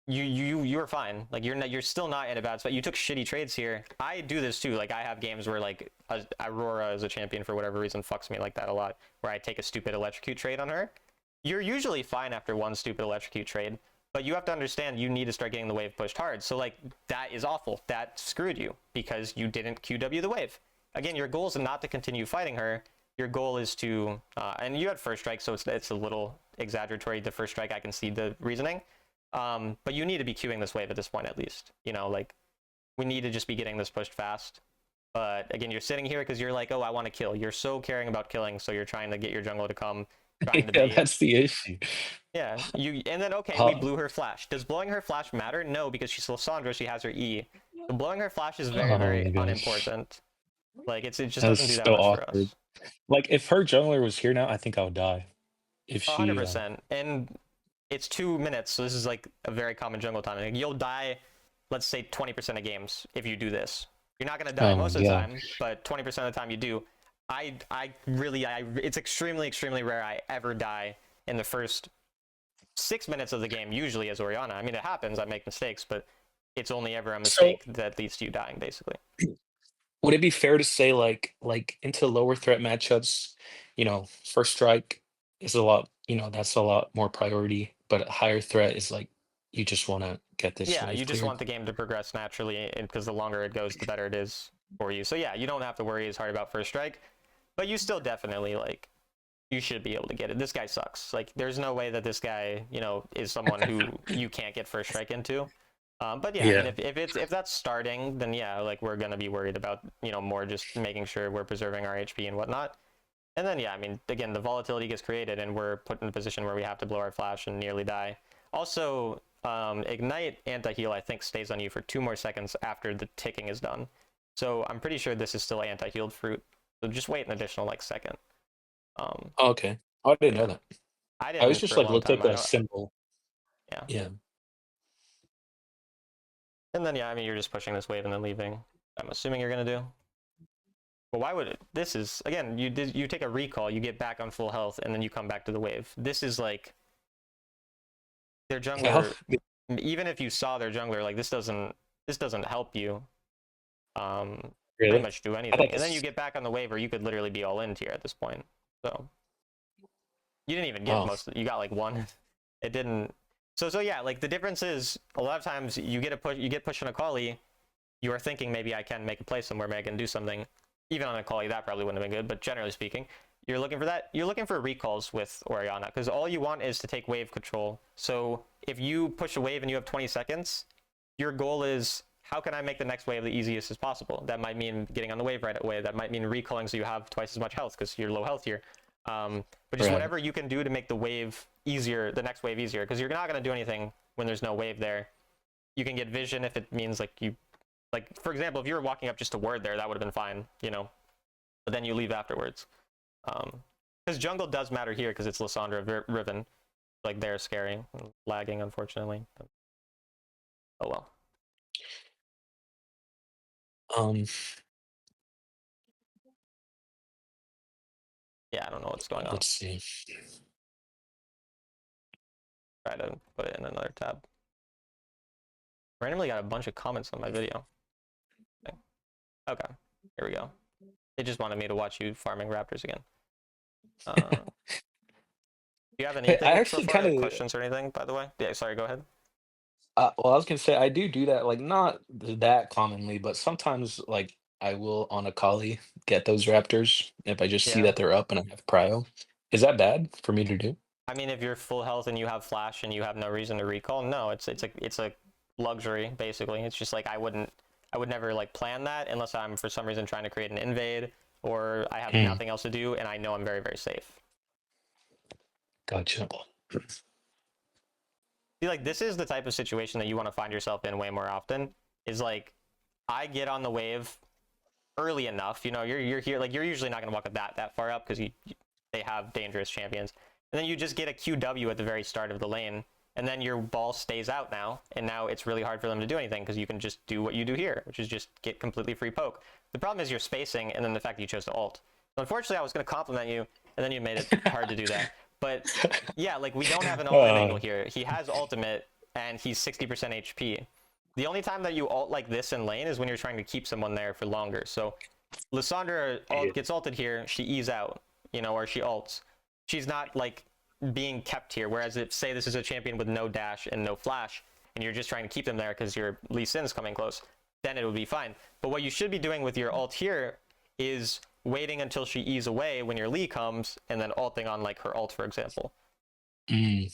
you were fine. Like, you're still not in a bad spot. You took shitty trades here. I do this too. Like, I have games where like Aurora as a champion for whatever reason fucks me like that a lot, where I take a stupid electrocute trade on her. You're usually fine after one stupid electrocute trade, but you have to understand you need to start getting the wave pushed hard. So like, that is awful. That screwed you because you didn't QW the wave. Again, your goal is not to continue fighting her. Your goal is to, and you had first strike, so it's a little exaggeratory. The first strike, I can see the reasoning. But you need to be queuing this wave at this point, at least. You know, like, we need to just be getting this pushed fast. But again, you're sitting here because you're like, oh, I want to kill. You're so caring about killing, so you're trying to get your jungle to come, trying to Yeah, bait. that's the issue. Yeah, and then okay, we Uh, blew her flash. Does blowing her flash matter? No, because she's Lissandra, she has her E. So blowing her flash is very, oh very my gosh, unimportant. Like, it just that's doesn't do that so much for awkward. us. Like if her jungler was here now, I think I would die. If she, 100%. And it's 2 minutes, so this is like a very common jungle timing. Like, you'll die, let's say 20% of games if you do this. You're not gonna die oh my most of the god, time, but 20% of the time you do. I really, it's extremely, extremely rare I ever die in the first 6 minutes of the game usually as Orianna. I mean, it happens. I make mistakes, but it's only ever a So mistake that leads to you dying, basically. would it be fair to say like into lower threat matchups, first strike is a lot, that's a lot more priority, but a higher threat is like you just want to get this Yeah, you wave just cleared. want the game to progress naturally, because the longer it goes, the better it is for you. So yeah, you don't have to worry as hard about first strike, but you still definitely like you should be able to get it. This guy sucks. Like, there's no way that this guy, is someone who you can't get first strike into. But yeah, I mean, Yeah. if that's starting, then yeah, like we're gonna be worried about more just making sure we're preserving our HP and whatnot. And then yeah, I mean, again, the volatility gets created, and we're put in a position where we have to blow our flash and nearly die. Also, ignite anti-heal I think stays on you for 2 more seconds after the ticking is done. So I'm pretty sure this is still anti-healed fruit. So just wait an additional like second. Oh, okay. Oh, I didn't know Yeah, that. I I was didn't for just a like long looked time. at I the don't. symbol. Yeah. Yeah. And then yeah, I mean, you're just pushing this wave and then leaving. I'm assuming you're gonna do. Well, why would it? This is again, you take a recall, you get back on full health, and then you come back to the wave. This is like their Well, jungler. Even if you saw their jungler, like this doesn't help you pretty really? much do I thought anything. And then you this. get back on the wave, or you could literally be all in here at this point. So you didn't even get Oh, most. You got like one. It didn't. So yeah, like the difference is a lot of times you get a push, you get pushed on a Kali, you are thinking maybe I can make a play somewhere, maybe I can do something. Even on a Kali, that probably wouldn't have been good, but generally speaking, you're looking for that. You're looking for recalls with Orianna, because all you want is to take wave control. So if you push a wave and you have 20 seconds, your goal is how can I make the next wave the easiest as possible? That might mean getting on the wave right away. That might mean recalling so you have twice as much health because you're low health here. But just right. whatever you can do to make the wave easier, the next wave easier, because you're not going to do anything when there's no wave there. You can get vision if it means like you, like for example, if you were walking up just a word there, that would have been fine, but then you leave afterwards. Because jungle does matter here because it's Lissandra Riven. Like they're scary, lagging unfortunately. But, oh well. Um, Yeah, I don't know what's going on. let's see. Try to put it in another tab. Randomly got a bunch of comments on my video. Okay, here we go. They just wanted me to watch you farming raptors again. Do you have I anything so actually far, kind like of questions or anything, by the way? Yeah, sorry, go ahead. well, I was gonna say I do that, like not that commonly, but sometimes like I will on a collie get those raptors if I just see Yeah. that they're up and I have prio. Is that bad for me to do? I mean, if you're full health and you have flash and you have no reason to recall, no, it's a luxury basically. It's just like I would never like plan that unless I'm for some reason trying to create an invade or I have Mm, nothing else to do and I know I'm very, very safe. gotcha. See, like this is the type of situation that you want to find yourself in way more often. Is like I get on the wave early enough. You're here, like you're usually not going to walk up that far up because they have dangerous champions, and then you just get a QW at the very start of the lane, and then your ball stays out now, and now it's really hard for them to do anything because you can just do what you do here, which is just get completely free poke. The problem is your spacing, and then the fact that you chose to ult. So unfortunately, I was going to compliment you, and then you made it hard to do that. But yeah, like we don't have an all-in Uh, angle here. He has ultimate, and he's 60% HP. The only time that you ult like this in lane is when you're trying to keep someone there for longer. So Lissandra yeah. gets ulted here, she E's out, or she ults. She's not like being kept here. Whereas if say this is a champion with no dash and no flash, and you're just trying to keep them there because your Lee Sin's coming close, then it would be fine. But what you should be doing with your ult here is waiting until she E's away when your Lee comes, and then ulting on like her ult, for example. Mm,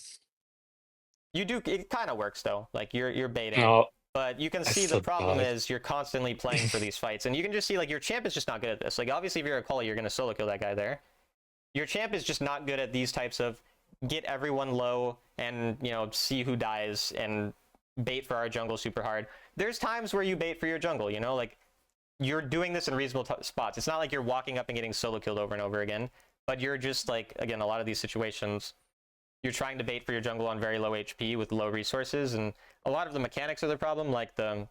You do, it kind of works though. Like you're baiting, no, but you can I see the still problem die. is you're constantly playing for these fights, and you can just see like your champ is just not good at this. Like obviously, if you're a quali, you're gonna solo kill that guy there. Your champ is just not good at these types of get everyone low and see who dies and bait for our jungle super hard. There's times where you bait for your jungle, like you're doing this in reasonable spots. It's not like you're walking up and getting solo killed over and over again, but you're just like, again, a lot of these situations you're trying to bait for your jungle on very low HP with low resources, and a lot of the mechanics are the problem, like the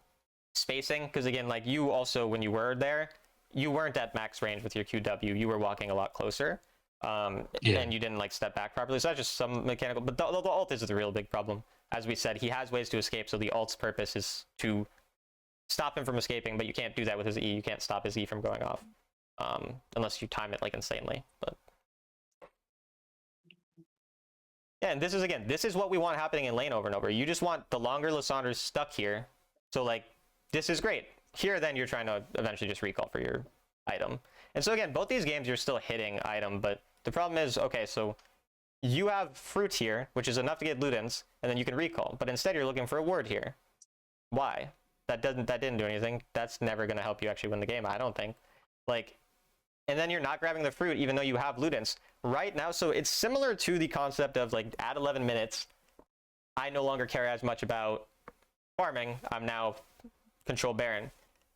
spacing, because again, like you also, when you were there, you weren't at max range with your QW, you were walking a lot closer. Yeah. and you didn't like step back properly. So that's just some mechanical. But the ult is the real big problem. As we said, he has ways to escape. So the ult's purpose is to stop him from escaping, but you can't do that with his E. You can't stop his E from going off, unless you time it like insanely. But yeah, and this is again, this is what we want happening in lane over and over. You just want the longer Lissanders stuck here. So like, this is great. Here, then you're trying to eventually just recall for your item. And so again, both these games you're still hitting item, but the problem is, okay, so you have fruit here, which is enough to get Ludens, and then you can recall. But instead you're looking for a word here. Why? That didn't do anything. That's never gonna help you actually win the game, I don't think. Like, and then you're not grabbing the fruit even though you have Ludens right now. So it's similar to the concept of like at 11 minutes, I no longer care as much about farming. I'm now control Baron.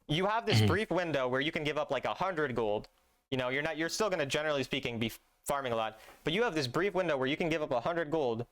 You have this brief window where you can give up like 100 gold. You know, you're still going to generally speaking be farming a lot, but you have this brief window where you can give up 100 gold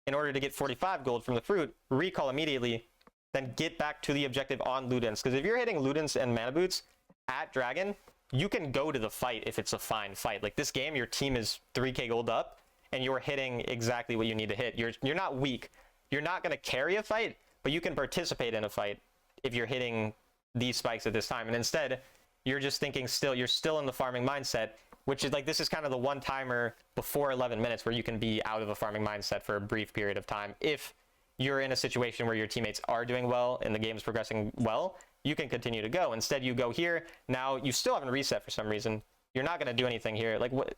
in order to get 45 gold from the fruit, recall immediately, then get back to the objective on Ludens. Because if you're hitting Ludens and Mana Boots at Dragon, you can go to the fight if it's a fine fight. Like this game, your team is 3k gold up, and you're hitting exactly what you need to hit. You're not weak. You're not going to carry a fight, but you can participate in a fight if you're hitting these spikes at this time. And instead, you're just thinking you're still in the farming mindset, which is like, this is kind of the one timer before 11 minutes where you can be out of a farming mindset for a brief period of time. If you're in a situation where your teammates are doing well and the game is progressing well, you can continue to go. Instead, you go here. Now, you still haven't reset for some reason. You're not going to do anything here. Like, what?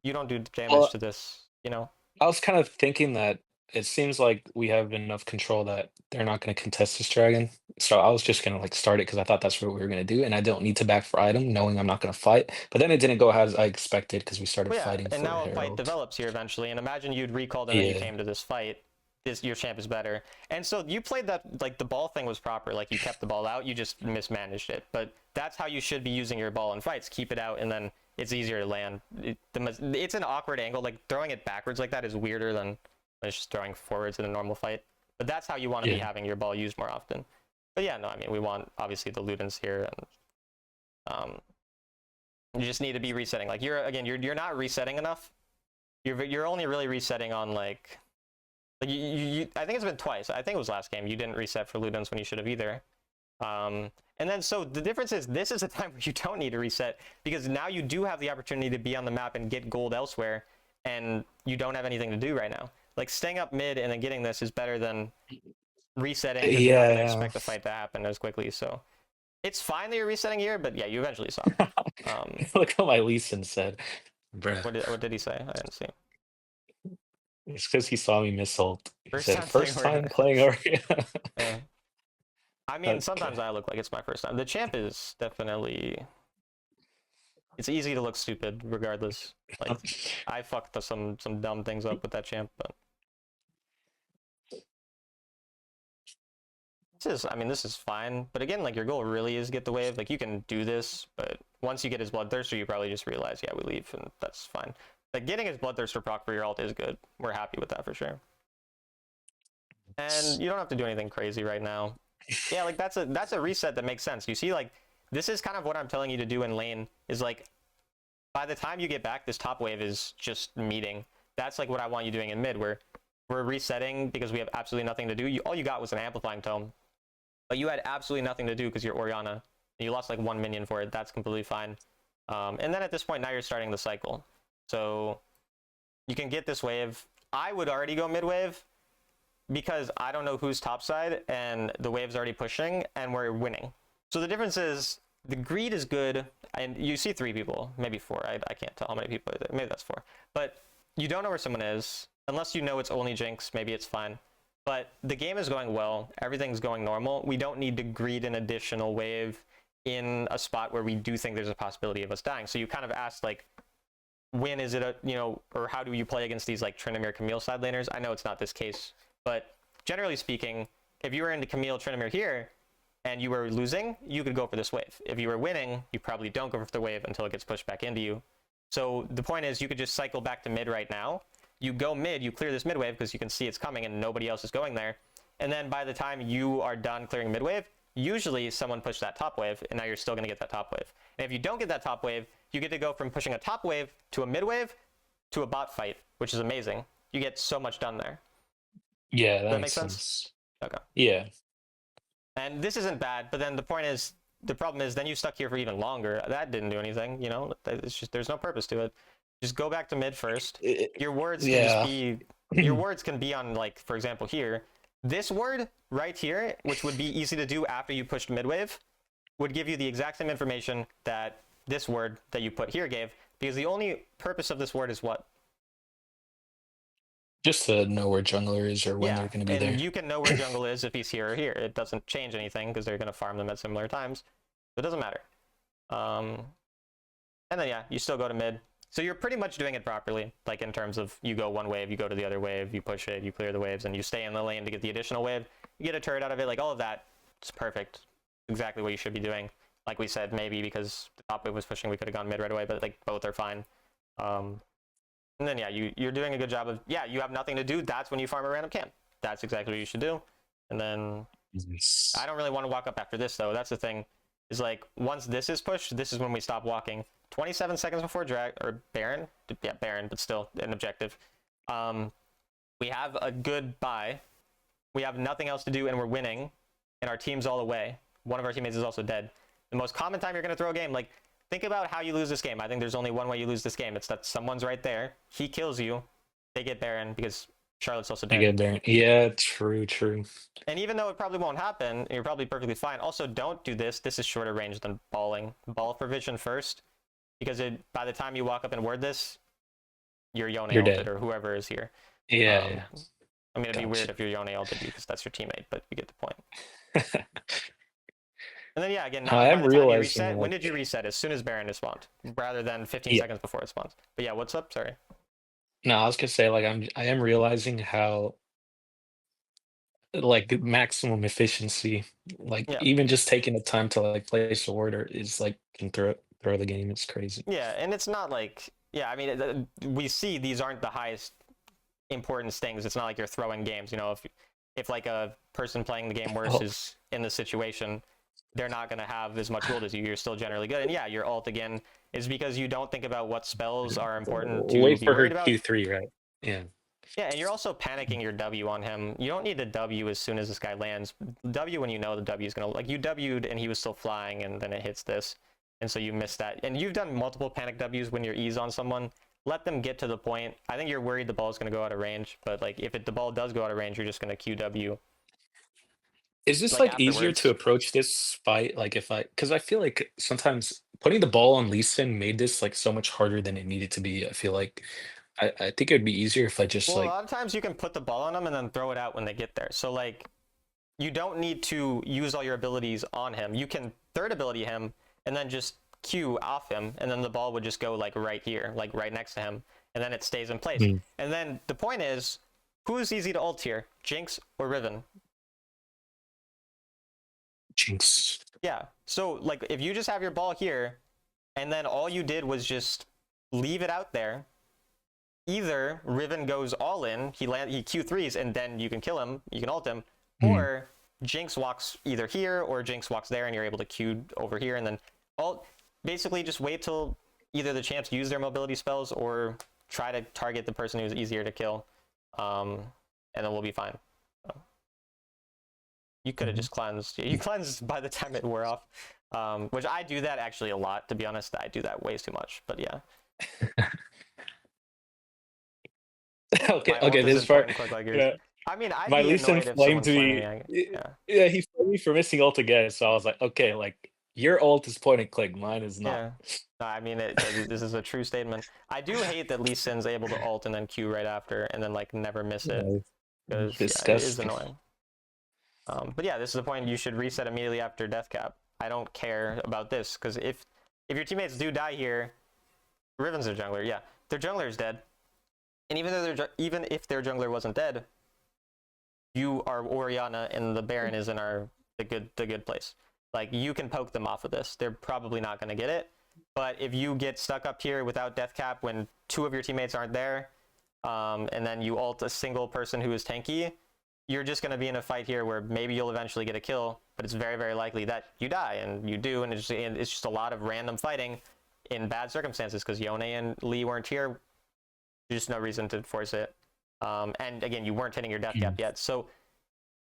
You don't do damage to this, you know? I was kind of thinking that it seems like we have enough control that they're not going to contest this dragon. So I was just going to like start it because I thought that's what we were going to do, and I don't need to back for item, knowing I'm not going to fight. But then it didn't go as I expected because we started Well, yeah, fighting and for now a fight Herald. develops here eventually. And imagine you'd recalled and then you Yeah, came to this fight. Your champ is better. And so you played that, like the ball thing was proper. Like you kept the ball out, you just mismanaged it. But that's how you should be using your ball in fights. Keep it out, and then it's easier to land. It's an awkward angle. Like throwing it backwards like that is weirder than just throwing forwards in a normal fight. But that's how you want to be yeah. having your ball used more often. But yeah, no, I mean, we want obviously the Ludens here, and you just need to be resetting. Like you're not resetting enough. You're only really resetting on like you I think it's been twice. I think it was last game. You didn't reset for Ludens when you should have either. And then so the difference is this is a time where you don't need to reset, because now you do have the opportunity to be on the map and get gold elsewhere, and you don't have anything to do right now. Like staying up mid and then getting this is better than resetting, because you're not going to Yeah. expect the fight to happen as quickly. So it's fine that you're resetting here, but yeah, you eventually saw. Look what my Lee Sin said. Bruh. What did he say? I didn't see. It's because he saw me miss ult. He First said, time playing first Orianna. time playing Orianna. Yeah. I mean, sometimes I look like it's my first time. The champ is definitely... It's easy to look stupid, regardless. Like, I fucked some dumb things up with that champ, but... This is fine. But again, like, your goal really is get the wave. Like, you can do this, but once you get his Bloodthirster, you probably just realize, yeah, we leave, and that's fine. Like, getting his Bloodthirster proc for your ult is good. We're happy with that for sure. And you don't have to do anything crazy right now. Yeah, like, that's a reset that makes sense. You see, like, this is kind of what I'm telling you to do in lane, is, like, by the time you get back, this top wave is just meeting. That's, like, what I want you doing in mid, where we're resetting because we have absolutely nothing to do. All you got was an Amplifying Tome. But you had absolutely nothing to do because you're Orianna. You lost like 1 minion for it. That's completely fine. And then at this point, now you're starting the cycle. So you can get this wave. I would already go mid wave because I don't know who's topside and the wave's already pushing and we're winning. So the difference is the greed is good. And you see 3 people, maybe 4. I can't tell how many people. Maybe that's 4. But you don't know where someone is. Unless you know it's only Jinx, maybe it's fine. But the game is going well. Everything's going normal. We don't need to greed an additional wave in a spot where we do think there's a possibility of us dying. So you kind of asked, like, when is it, or how do you play against these, like, Tryndamere, Camille side laners? I know it's not this case. But generally speaking, if you were into Camille, Tryndamere here, and you were losing, you could go for this wave. If you were winning, you probably don't go for the wave until it gets pushed back into you. So the point is, you could just cycle back to mid right now. You go mid, you clear this mid wave because you can see it's coming and nobody else is going there. And then by the time you are done clearing mid wave, usually someone pushed that top wave, and now you're still going to get that top wave. And if you don't get that top wave, you get to go from pushing a top wave to a mid wave to a bot fight, which is amazing. You get so much done there. Yeah, Does that that make makes sense? sense. Okay. Yeah. And this isn't bad, but then the point is, the problem is then you stuck here for even longer. That didn't do anything, you know? It's just, there's no purpose to it. Just go back to mid first. Your words can just Yeah. be, your words can be on, like, for example, here. This word right here, which would be easy to do after you pushed mid wave, would give you the exact same information that this word that you put here gave, because the only purpose of this word is what? Just to know where jungler is or when Yeah, they're going to be and there. you can know where jungle is if he's here or here. It doesn't change anything because they're going to farm them at similar times. So it doesn't matter. And then, yeah, you still go to mid. So you're pretty much doing it properly, like in terms of you go one wave, you go to the other wave, you push it, you clear the waves, and you stay in the lane to get the additional wave. You get a turret out of it, like all of that. It's perfect. Exactly what you should be doing. Like we said, maybe because the top wave was pushing, we could have gone mid right away, but like both are fine. And then, yeah, you're doing a good job of, yeah, you have nothing to do. That's when you farm a random camp. That's exactly what you should do. And then I don't really want to walk up after this, though. That's the thing. Is like, once this is pushed, this is when we stop walking. 27 seconds before drag, or Baron. Yeah, Baron, but still an objective. We have a good buy. We have nothing else to do, and we're winning. And our team's all away. One of our teammates is also dead. The most common time you're going to throw a game, like, think about how you lose this game. I think there's only one way you lose this game. It's that someone's right there. He kills you. They get Baron because Charlotte's also dead. I get there. Yeah, true, true. And even though it probably won't happen, you're probably perfectly fine. Also, don't do this. This is shorter range than balling. Ball for vision first, because by the time you walk up and word this, you're Yone You're ulted dead. or whoever is here. Yeah, yeah. I mean, it'd be weird Gotcha. if you're Yone ulted you because that's your teammate, but you get the point. And then, yeah, again, now I by am the time you realizing, reset, when like, did you reset? As soon as Baron is spawned, rather than 15 yeah. seconds before it spawns. But yeah, what's up? Sorry. No, I was gonna say, like, I am realizing how, like, maximum efficiency, like, Yeah. even just taking the time to like place a order is like can throw the game. It's crazy. Yeah, and it's not like, yeah, I mean, we see these aren't the highest importance things. It's not like you're throwing games. You know, if like a person playing the game worse Oh, is in the situation, they're not going to have as much gold as you. You're still generally good. And yeah, your ult again is because you don't think about what spells are important to wait be for her worried about. Q3, right? Yeah. Yeah, and you're also panicking your W on him. You don't need to W as soon as this guy lands. W when you know the W is going to, like, you W'd and he was still flying and then it hits this. And so you missed that. And you've done multiple panic Ws when you're E's on someone. Let them get to the point. I think you're worried the ball is going to go out of range, but like if the ball does go out of range, you're just going to QW Is this like like easier to afterwards. approach this fight? Like if because I feel like sometimes putting the ball on Lee Sin made this like so much harder than it needed to be. I feel like I think it'd be easier if I just Well, a like, lot of times you can put the ball on them and then throw it out when they get there. So like you don't need to use all your abilities on him. You can third ability him and then just Q off him, and then the ball would just go like right here, like right next to him, and then it stays in place. hmm, And then the point is, who's easy to ult here, Jinx or Riven? Jinx. Yeah. So like if you just have your ball here, and then all you did was just leave it out there, either Riven goes all in, he Q3s, and then you can kill him, you can ult him, Hmm. or Jinx walks either here or Jinx walks there, and you're able to Q over here, and then ult. Basically, just wait till either the champs use their mobility spells or try to target the person who's easier to kill, and then we'll be fine. You could have just cleansed. You cleansed by the time it wore off, which I do that actually a lot. To be honest, I do that way too much. But yeah, Okay, my okay, ult is this part. important. Quick like yours. Yeah, I mean, I'd my be Lee Sin annoyed if flamed someone's flaming me. me. Yeah, Yeah, he flamed me for missing ult again. So I was like, okay, like your ult is point and click, mine is not. yeah. No, I mean, this is a true statement. I do hate that Lee Sin's able to ult and then Q right after, and then like never miss it, Yeah, because yeah, it is disgusting. annoying. But yeah, this is the point. You should reset immediately after death cap. I don't care about this, because if your teammates do die here, Riven's their jungler. Yeah, their jungler is dead, and even if their jungler wasn't dead, you are Orianna, and the Baron is in the good place. Like, you can poke them off of this. They're probably not going to get it. But if you get stuck up here without death cap when two of your teammates aren't there, and then you ult a single person who is tanky, you're just going to be in a fight here where maybe you'll eventually get a kill, but it's very, very likely that you die, and you do, and it's just a lot of random fighting in bad circumstances, because Yone and Lee weren't here. There's just no reason to force it. And again, you weren't hitting your death cap Mm. yet. So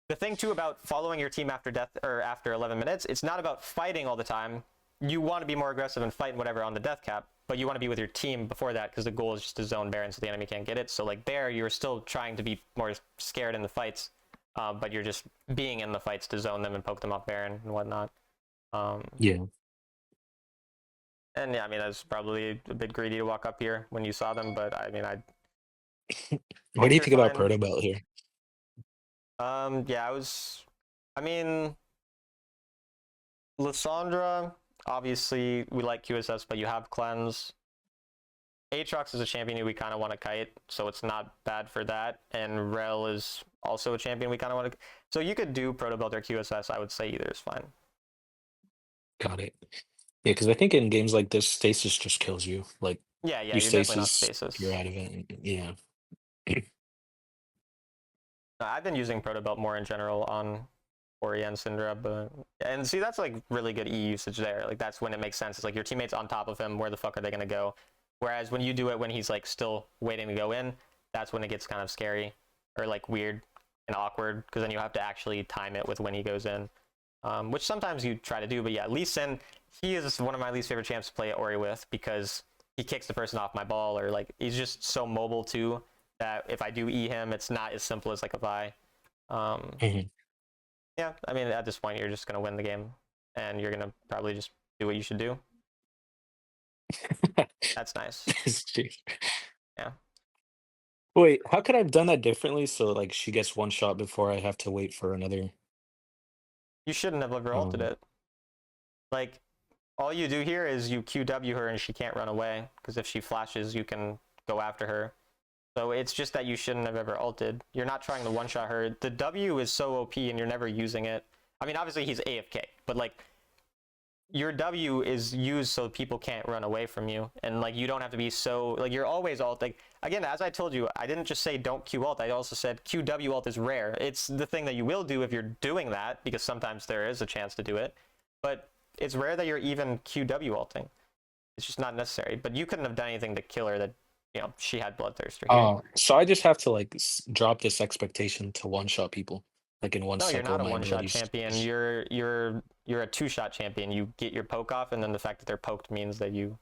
the thing too about following your team after death or after 11 minutes, it's not about fighting all the time. You want to be more aggressive and fight whatever on the death cap, but you want to be with your team before that because the goal is just to zone Baron so the enemy can't get it. So like there, you're still trying to be more scared in the fights, but you're just being in the fights to zone them and poke them off Baron and whatnot. Yeah. And yeah, I mean, that's probably a bit greedy to walk up here when you saw them, but I mean, I What do think you you're think about fine. Proto Belt here? Yeah, I mean, Lissandra, obviously, we like QSS, but you have Cleanse. Aatrox is a champion who we kind of want to kite, so it's not bad for that. And Rel is also a champion we kind of want to. So you could do Proto Belt or QSS. I would say either is fine. Got it. Yeah, because I think in games like this, stasis just kills you. Like Yeah, yeah, you you're definitely not stasis, you're stasis. out of it. Yeah. I've been using Proto Belt more in general on Ori and Syndra, but and see that's like really good E usage there. Like that's when it makes sense. It's like your teammate's on top of him. Where the fuck are they gonna go? Whereas when you do it when he's like still waiting to go in, that's when it gets kind of scary or like weird and awkward because then you have to actually time it with when he goes in, which sometimes you try to do. But yeah, Lee Sin, he is one of my least favorite champs to play Ori with because he kicks the person off my ball or like he's just so mobile too that if I do E him, it's not as simple as like a Vi. Mhm. Yeah, I mean, at this point, you're just going to win the game, and you're going to probably just do what you should do. That's nice. Jeez. Yeah. Wait, how could I have done that differently so like she gets one shot before I have to wait for another? You shouldn't have ever ulted Um, it. Like, all you do here is you QW her, and she can't run away, because if she flashes, you can go after her. So it's just that you shouldn't have ever ulted. You're not trying to one-shot her. The W is so OP, and you're never using it. I mean, obviously, he's AFK, but, like, your W is used so people can't run away from you, and like you don't have to be so like you're always alt. Like again, as I told you, I didn't just say don't Q alt. I also said QW alt is rare. It's the thing that you will do if you're doing that because sometimes there is a chance to do it, but it's rare that you're even QW alting. It's just not necessary. But you couldn't have done anything to kill her that she had bloodthirster here. so I just have to like drop this expectation to one shot people like in one No, you're cycle not of a my one-shot abilities. champion. You're a two-shot champion. You get your poke off, and then the fact that they're poked means that you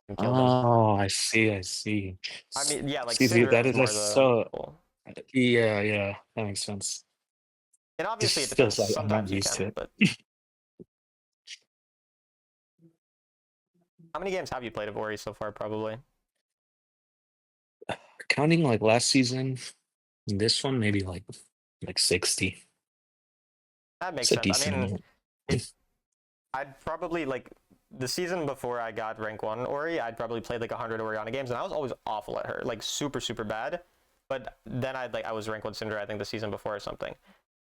can kill them. Oh, I see, I see. I mean, yeah, like See, Syndra that is is more that's the so goal. yeah, yeah, that makes sense. And obviously it Just depends. feels like I'm not Sometimes you used to can, it. but how many games have you played of Ori so far? Probably. Counting like last season, this one maybe like 60. That makes It's a sense. I decent mean, amount. it. I'd probably like the season before I got rank one Ori. I'd probably played like 100 Oriana games, and I was always awful at her, like super super bad. But then I was rank one Syndra I think the season before or something,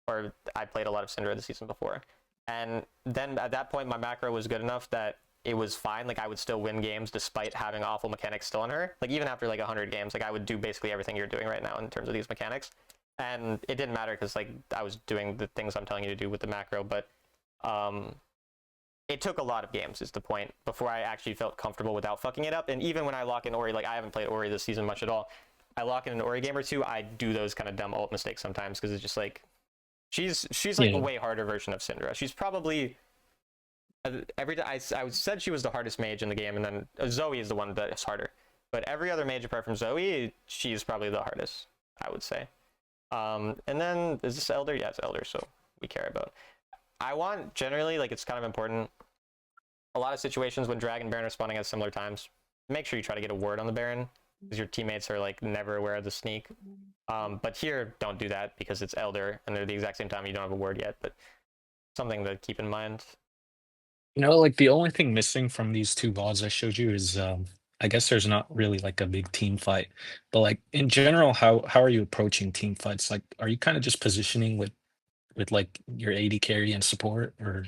or I played a lot of Syndra the season before, and then at that point my macro was good enough that it was fine. Like I would still win games despite having awful mechanics still on her. Like even after like 100 games, like I would do basically everything you're doing right now in terms of these mechanics, and it didn't matter because like I was doing the things I'm telling you to do with the macro. But um, it took a lot of games is the point before I actually felt comfortable without fucking it up. And even when I lock in Ori, like I haven't played Ori this season much at all. I lock in an Ori game or two, I do those kind of dumb ult mistakes sometimes because it's just like she's like a Yeah. way harder version of Syndra. She's probably every time I said she was the hardest mage in the game, and then Zoe is the one that's harder. But every other mage apart from Zoe, she's probably the hardest, I would say. And then is this Elder? Yeah, it's Elder, so we care about. I want generally like it's kind of important. A lot of situations when Dragon and Baron are spawning at similar times, make sure you try to get a ward on the Baron because your teammates are like never aware of the sneak. But here, don't do that because it's Elder and they're the exact same time. You don't have a ward yet, but something to keep in mind. Like the only thing missing from these two VODs I showed you is I guess there's not really like a big team fight. But like in general, how are you approaching team fights? Like are you kind of just positioning with like your AD carry and support or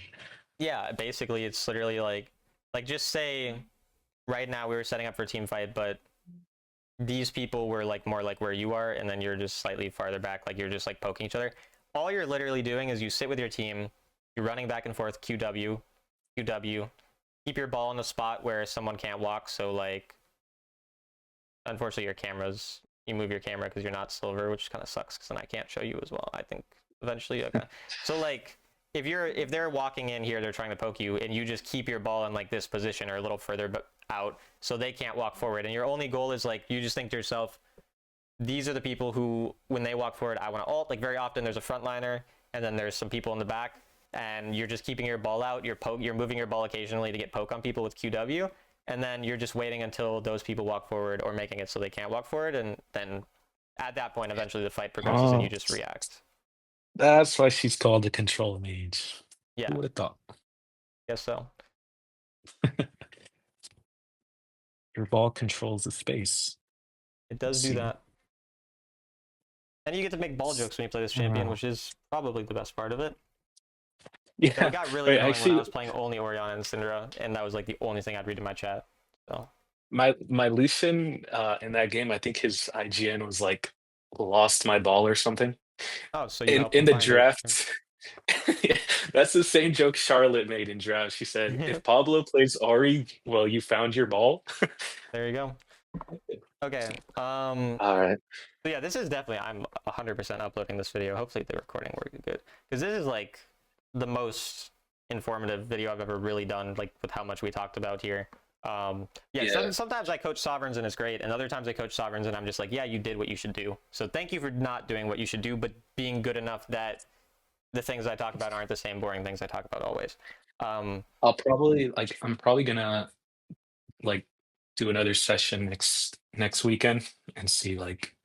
Yeah, basically it's literally like just say right now we were setting up for a team fight, but these people were like more like where you are, and then you're just slightly farther back, like you're just like poking each other. All you're literally doing is you sit with your team, you're running back and forth, QW, QW, keep your ball in the spot where someone can't walk. So like unfortunately you move your camera because you're not silver, which kind of sucks because then I can't show you as well. I think eventually. Okay. So like if they're walking in here, they're trying to poke you, and you just keep your ball in like this position or a little further out, so they can't walk forward. And your only goal is like you just think to yourself, these are the people who, when they walk forward, I want to ult. Like very often, there's a frontliner, and then there's some people in the back, and you're just keeping your ball out. You're moving your ball occasionally to get poke on people with QW, and then you're just waiting until those people walk forward or making it so they can't walk forward, and then at that point, eventually the fight progresses, and you Oh, just react. that's why she's called the control mage. Yeah, Who would have thought? guess so. Your ball controls the space. It Let's does do see. that. And you get to make ball jokes when you play this champion, Uh, which is probably the best part of it. Though it yeah. got really Wait, annoying when I actually, was playing only Oriana and Syndra, and that was like the only thing I'd read in my chat. So, my Lucian in that game, I think his IGN was like lost my ball or something. oh, so you helped In him the find it. draft, that's the same joke Charlotte made in draft. She said, "If Pablo plays Ori, well, you found your ball." There you go. Okay. All right. So yeah, this is definitely, I'm 100% uploading this video. Hopefully the recording works good, because this is like the most informative video I've ever really done, like with how much we talked about here. Yeah, Yeah. sometimes I coach sovereigns and it's great, and other times I coach sovereigns and I'm just like, yeah, you did what you should do. So thank you for not doing what you should do, but being good enough that the things I talk about aren't the same boring things I talk about always. I'm probably gonna like do another session next weekend and see like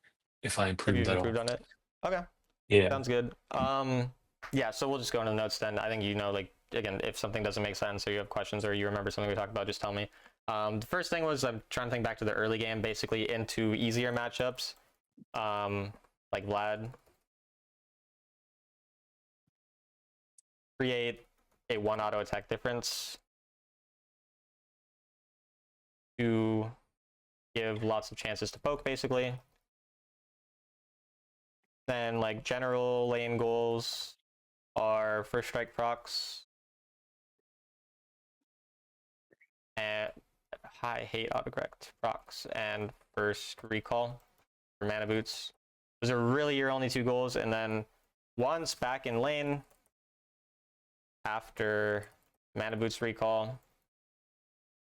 if I Have you improved at improved all. on it? Okay. Yeah. Sounds good. Yeah, so we'll just go into the notes then. I think, you know, like, again, if something doesn't make sense or you have questions or you remember something we talked about, just tell me. The first thing was, I'm trying to think back to the early game, basically into easier matchups, like Vlad. Create a 1 auto attack difference to give lots of chances to poke, basically. Then, like, general lane goals are first strike procs, and I hate autocorrect procs, and first recall for mana boots. Those are really your only two goals, and then once back in lane after mana boots recall.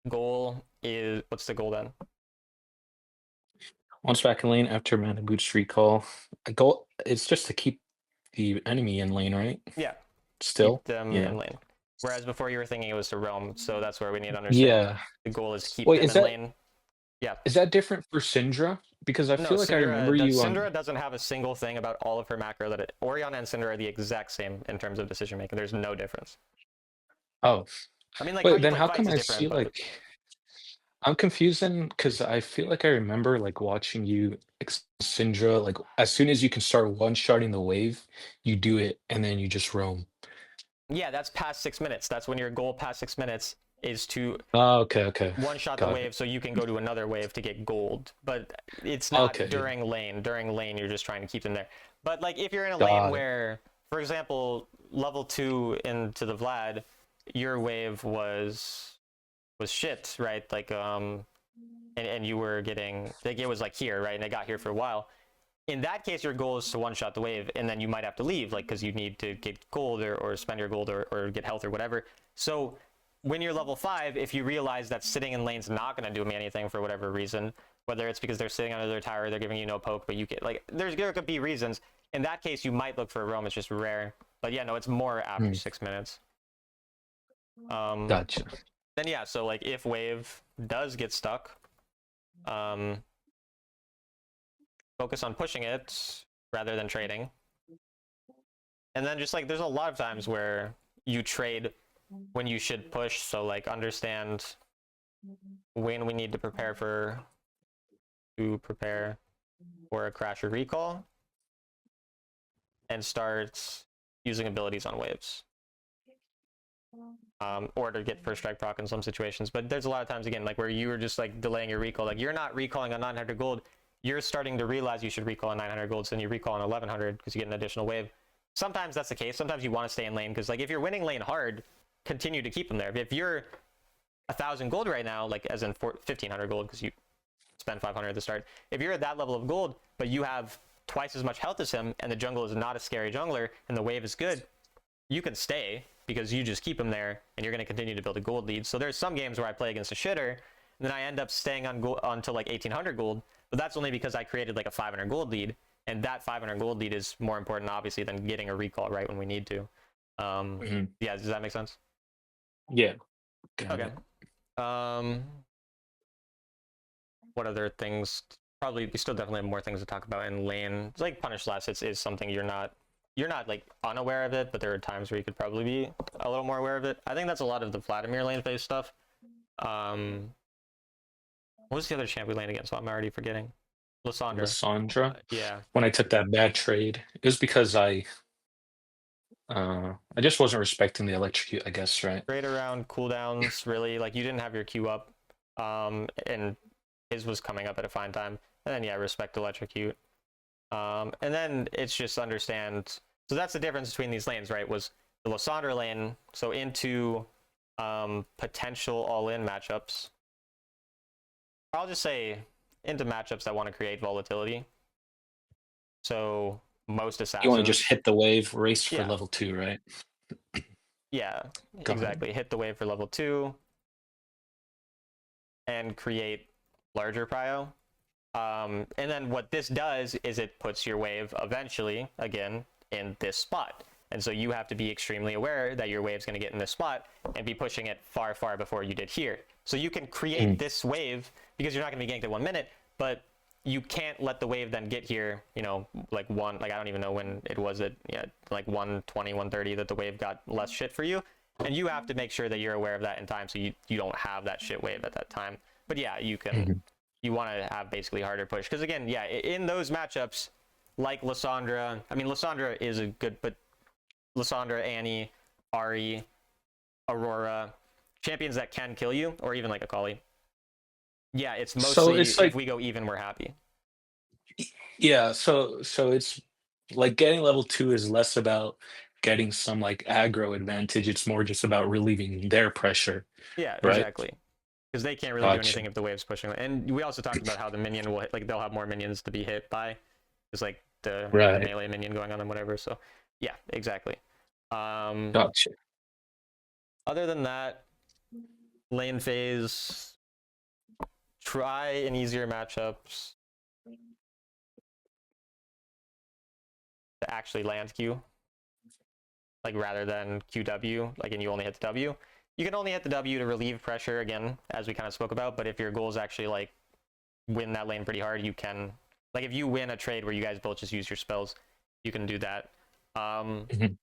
Goal is, what's the goal then? Once back in lane after mana boots recall. A goal, it's just to keep the enemy in lane, right? Yeah, Still? keep them Yeah. in lane. Whereas before you were thinking it was to roam, so that's where we need to understand Yeah. the goal is to keep Wait, them in lane. Yeah. is that different for Syndra? Because I No, feel like I remember you on. Syndra doesn't have a single thing about all of her macro that Oriana and Syndra are the exact same in terms of decision making. There's no difference. Oh, I mean, like, how wait, you then play how fights come is I see different, but like I'm confused then because I feel like I remember like watching you Syndra like as soon as you can start one-shotting the wave, you do it and then you just roam. yeah, that's past 6 minutes. That's when your goal past 6 minutes is to Oh, okay, okay. one shot the Got it. wave so you can go to another wave to get gold. But it's not Okay, yeah. during lane. During lane, you're just trying to keep them there. But like if you're in a lane Got it. where, for example, level 2 into the Vlad, your wave was shit, right? Like and you were getting, like, it was like here, right? And it got here for a while. In that case, your goal is to one shot the wave, and then you might have to leave, like, because you need to get gold or spend your gold or get health or whatever. So when you're level 5, if you realize that sitting in lane's not going to do me anything for whatever reason, whether it's because they're sitting under their tower, they're giving you no poke, but you get, like, there could be reasons. In that case, you might look for a roam. It's just rare. But yeah, no, it's more after 6 minutes. Gotcha. Then yeah, so like if wave does get stuck, focus on pushing it rather than trading. And then just like there's a lot of times where you trade when you should push, so like understand when we need to prepare for a crash or recall, and start using abilities on waves. Or to get first strike proc in some situations. But there's a lot of times, again, like where you were just like delaying your recall, like you're not recalling on 900 gold, you're starting to realize you should recall on 900 gold, so then you recall on 1100 because you get an additional wave. Sometimes that's the case. Sometimes you want to stay in lane because, like, if you're winning lane hard, continue to keep them there. If you're 1,000 gold right now, like as in 1,500 gold because you spend 500 at the start. If you're at that level of gold, but you have twice as much health as him, and the jungle is not a scary jungler, and the wave is good, you can stay because you just keep him there, and you're going to continue to build a gold lead. So there's some games where I play against a shitter, and then I end up staying on gold until like 1800 gold, but that's only because I created like a 500 gold lead, and that 500 gold lead is more important, obviously, than getting a recall right when we need to. Yeah, does that make sense? Yeah. Got Okay. it. Um, what other things? Probably we still definitely have more things to talk about in lane. It's like punish last hits is something you're not like unaware of it, but there are times where you could probably be a little more aware of it. I think that's a lot of the Vladimir lane phase stuff. What was the other champ we laned against? So I'm already forgetting. Lysandra. Lysandra. Yeah. When I took that bad trade, it was because I just wasn't respecting the electrocute, I guess, right? Straight around cooldowns, really. Like you didn't have your Q up. And his was coming up at a fine time. And then yeah, respect electrocute. And then it's just understand. So that's the difference between these lanes, right? Was the Lysandra lane, so into potential all-in matchups. I'll just say into matchups that want to create volatility. So most You want to assassins. just hit the wave, race for Yeah. level 2, right? Yeah, Got it. exactly. Hit the wave for level 2 and create larger prio. And then what this does is it puts your wave eventually, again, in this spot. And so you have to be extremely aware that your wave's going to get in this spot and be pushing it far, far before you did here. So you can create this wave because you're not going to be ganked at 1 minute, but you can't let the wave then get here, like I don't even know when it was at, like 120, 130 that the wave got less shit for you. And you have to make sure that you're aware of that in time so you don't have that shit wave at that time. But yeah, you can, you want to have basically harder push. Because again, yeah, in those matchups, like Lysandra, I mean, Lysandra is a good, but Lysandra, Annie, Ari, Aurora, champions that can kill you, or even like Akali. Yeah, it's So mostly it's if like, we go even, we're happy. yeah, so it's like getting level 2 is less about getting some like aggro advantage. It's more just about relieving their pressure, Yeah, right? exactly. Because they can't really do Gotcha. anything if the wave's pushing. And we also talked about how the minion will hit, like they'll have more minions to be hit by. It's like the Right. melee minion going on them, whatever. So yeah, exactly. Um, Gotcha. other than that, lane phase, try in easier matchups to actually land Q, like rather than QW, like and you only hit the W. You can only hit the W to relieve pressure again, as we kind of spoke about. But if your goal is actually like win that lane pretty hard, you can, like if you win a trade where you guys both just use your spells, you can do that. Mhm.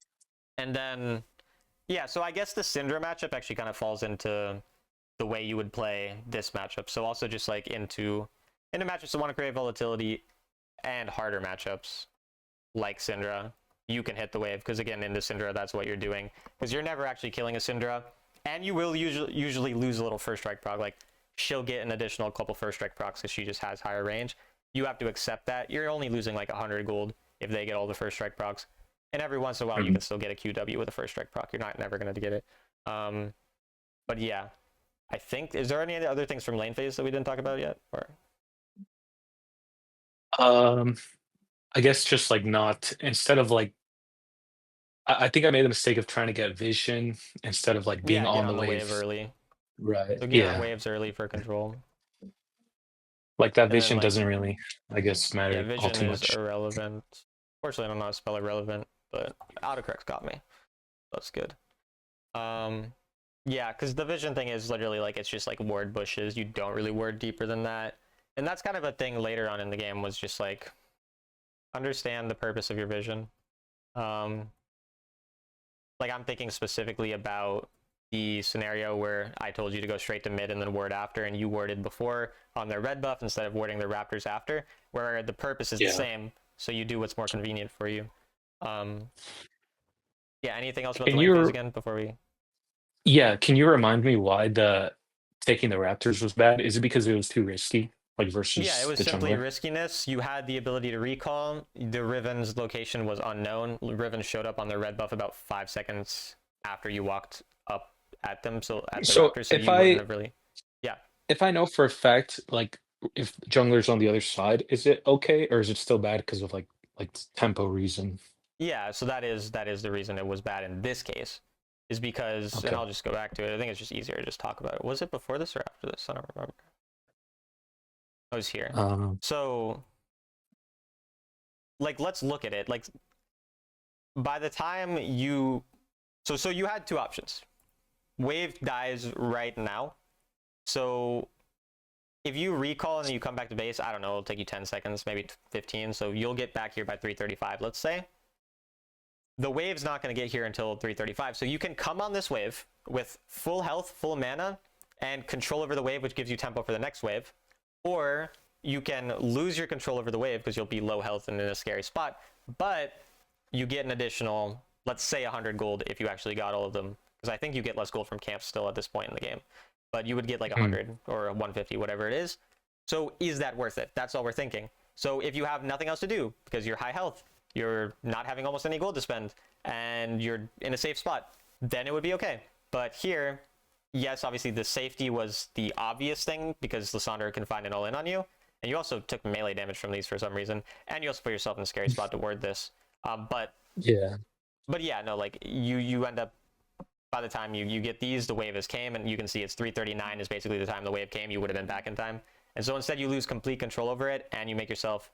And then yeah, so I guess the Syndra matchup actually kind of falls into the way you would play this matchup. So also just like into matchups that want to create volatility and harder matchups like Syndra, you can hit the wave because again into Syndra that's what you're doing because you're never actually killing a Syndra, and you will usually lose a little first strike proc. Like she'll get an additional couple first strike procs because she just has higher range. You have to accept that you're only losing like 100 gold if they get all the first strike procs, and every once in a while you can still get a QW with a first strike proc. You're not never going to get it. But yeah, I think, is there any other things from lane phase that we didn't talk about yet? Or Um, I guess just like not instead of like I think I made the mistake of trying to get vision instead of like being yeah, get on the on the wave wave. early. Right. So get on Yeah. waves early for control. Like that And then vision like, doesn't really, I guess, yeah, matter all vision too is much. irrelevant. Fortunately, I don't know how to spell irrelevant, but autocorrect's got me. That's good. Yeah, because the vision thing is literally like, it's just like ward bushes. You don't really ward deeper than that. And that's kind of a thing later on in the game was just like, understand the purpose of your vision. Like I'm thinking specifically about the scenario where I told you to go straight to mid and then ward after, and you warded before on their red buff instead of warding their raptors after, where the purpose is the Yeah. same, so you do what's more convenient for you. Um, yeah, anything else about the Can lane phase you, again before we... yeah, can you remind me why the taking the Raptors was bad? Is it because it was too risky, like Yeah, it versus was the simply jungler? riskiness. You had the ability to recall. The Riven's location was unknown. Riven showed up on their red buff about 5 seconds after you walked up at them, so at the So raptors, so you wouldn't have really... Yeah. if I know for a fact, like if jungler's on the other side, is it okay, or is it still bad because of like tempo reason? Yeah, so that is the reason it was bad in this case, is because, and Okay. I'll just go back to it. I think it's just easier to just talk about it. Was it before this or after this? I don't remember. I was here. Um, So, like, let's look at it. Like, by the time you, so you had two options. Wave dies right now. So if you recall and then you come back to base, I don't know, it'll take you 10 seconds, maybe 15. So you'll get back here by 3:35, let's say. The wave's not going to get here until 3:35. So you can come on this wave with full health, full mana, and control over the wave, which gives you tempo for the next wave. Or you can lose your control over the wave because you'll be low health and in a scary spot. But you get an additional, let's say 100 gold if you actually got all of them. Because I think you get less gold from camps still at this point in the game. But you would get like hmm, 100 or 150, whatever it is. So is that worth it? That's all we're thinking. So if you have nothing else to do because you're high health, you're not having almost any gold to spend, and you're in a safe spot, then it would be okay. But here, yes, obviously the safety was the obvious thing because Lysandre can find an all-in on you. And you also took melee damage from these for some reason. And you also put yourself in a scary spot to ward this. But yeah. yeah, no, like you end up, by the time you get these, the wave has came, and you can see it's 3:39 is basically the time the wave came. You would have been back in time. And so instead you lose complete control over it, and you make yourself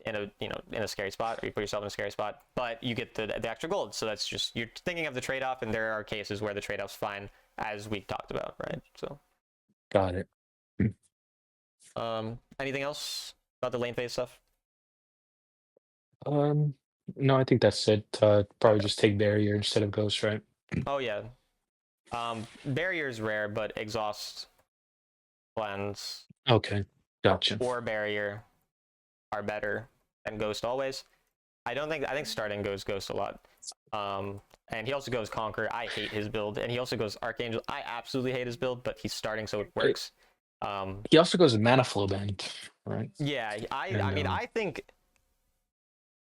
in a in a scary spot, or you put yourself in a scary spot, but you get the extra gold. So that's just, you're thinking of the trade-off, and there are cases where the trade-off's fine, as we talked about, right? So Got it. Hmm. anything else about the lane phase stuff? Um, no, I think that's it. Probably Okay. just take barrier instead of ghost, right? Oh yeah. Barrier is rare, but exhaust, cleanse, Okay, gotcha. or barrier are better than ghost always. I think starting goes ghost a lot. And he also goes conquer. I hate his build, and he also goes archangel. I absolutely hate his build, but he's starting, so it It, works. Um, he also goes mana flow band, right? yeah, I And mean, I think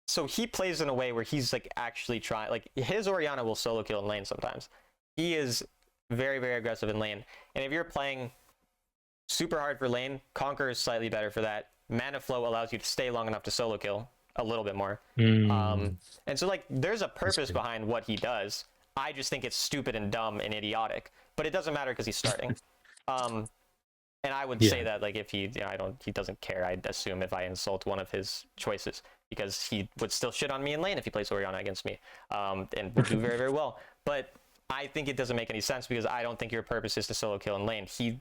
so. He plays in a way where he's like actually trying. Like his Orianna will solo kill in lane sometimes. He is very very aggressive in lane, and if you're playing super hard for lane, conquer is slightly better for that. Mana flow allows you to stay long enough to solo kill a little bit more. Um, mm, and so like there's a that's purpose good. behind what he does. I just think it's stupid and dumb and idiotic. But it doesn't matter because he's starting. Um, and I would say Yeah. that like if he, I don't, he doesn't care. I'd assume if I insult one of his choices, because he would still shit on me in lane if he plays Orianna against me, and would do very very well. But I think it doesn't make any sense because I don't think your purpose is to solo kill in lane. He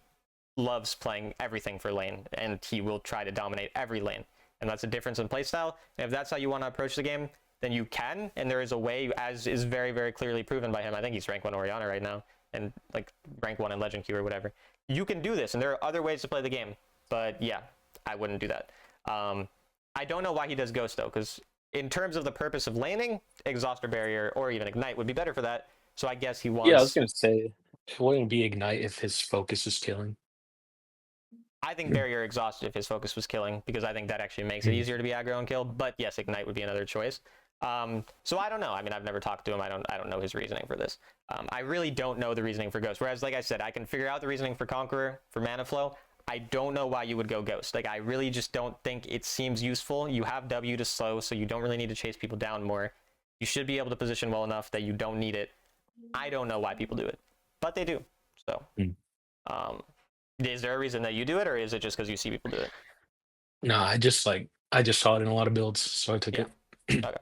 loves playing everything for lane, and he will try to dominate every lane. And that's a difference in playstyle. And if that's how you want to approach the game, then you can, and there is a way, as is very, very clearly proven by him. I think he's rank 1 Orianna right now, and like rank 1 in Legend Queue or whatever. You can do this, and there are other ways to play the game. But yeah, I wouldn't do that. I don't know why he does Ghost, though, because in terms of the purpose of laning, Exhauster Barrier or even Ignite would be better for that. So I guess he Yeah, I was wants, gonna say it wouldn't be ignite if his focus is killing. I think Barrier Exhaust if his focus was killing, because I think that actually makes it Mm. easier to be aggro and kill. But yes, Ignite would be another choice. So I don't know. I mean, I've never talked to him. I don't know his reasoning for this. I really don't know the reasoning for Ghost. Whereas, like I said, I can figure out the reasoning for Conqueror, for Mana Flow. I don't know why you would go Ghost. Like, I really just don't think it seems useful. You have W to slow, so you don't really need to chase people down more. You should be able to position well enough that you don't need it. I don't know why people do it, but they do. So, Mm. um, is there a reason that you do it, or is it just because you see people do it? No, I just saw it in a lot of builds, so I took Yeah. it. Okay.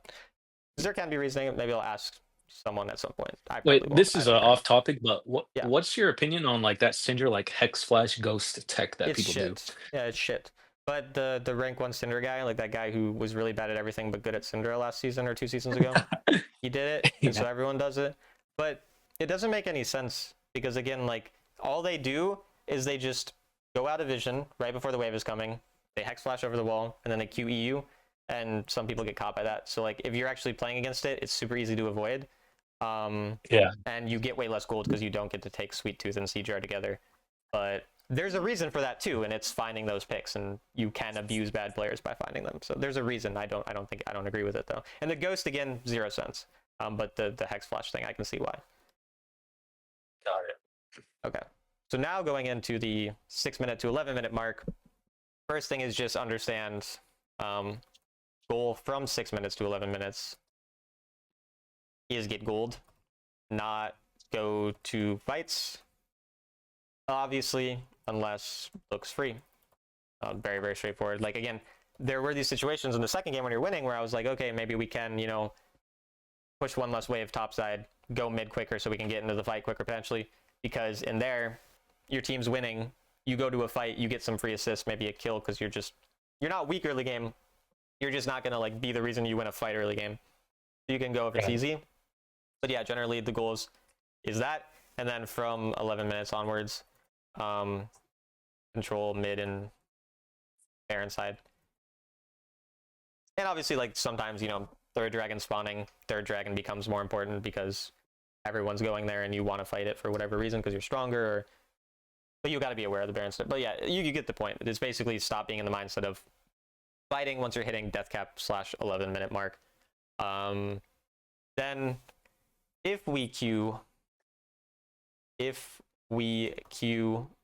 There can be reasoning. Maybe I'll ask someone at some point. I Wait, probably won't. this I is don't care. off topic, but Yeah. what's your opinion on like that Syndra like Hex Flash Ghost tech that It's people do? shit. Yeah, it's shit. But the rank 1 Cinder guy, like that guy who was really bad at everything but good at Cinder last season or 2 seasons ago, he did it, and Yeah. so everyone does it. But it doesn't make any sense because again, like all they do is they just go out of vision right before the wave is coming. They hex flash over the wall, and then they QEU, and some people get caught by that. So like if you're actually playing against it, it's super easy to avoid. Yeah. And you get way less gold because you don't get to take Sweet Tooth and Jar together. But there's a reason for that too, and it's finding those picks, and you can abuse bad players by finding them. So there's a reason. I don't agree with it though. And the ghost again, 0 cents. But the hex flash thing, I can see why. Got it. Okay. So now going into the 6-minute to 11-minute mark, first thing is just understand goal from 6 minutes to 11 minutes is get gold, not go to fights, obviously, unless looks free. Very, very straightforward. Like, again, there were these situations in the second game when you're winning where I was like, okay, maybe we can, you know, push one less wave topside, go mid quicker so we can get into the fight quicker potentially, because in there, your team's winning, you go to a fight, you get some free assists, maybe a kill, because you're not weak early game, you're just not gonna like be the reason you win a fight early game. You can go if it's easy. But yeah, generally the goals is that, and then from 11 minutes onwards, control mid and Baron side. And obviously, like, sometimes, you know, third dragon spawning, third dragon becomes more important because everyone's going there and you want to fight it for whatever reason because you're stronger, or... but you got to be aware of the Baron stuff. But yeah, you get the point. It's basically stop being in the mindset of fighting once you're hitting death cap / 11-minute mark. Then if we queue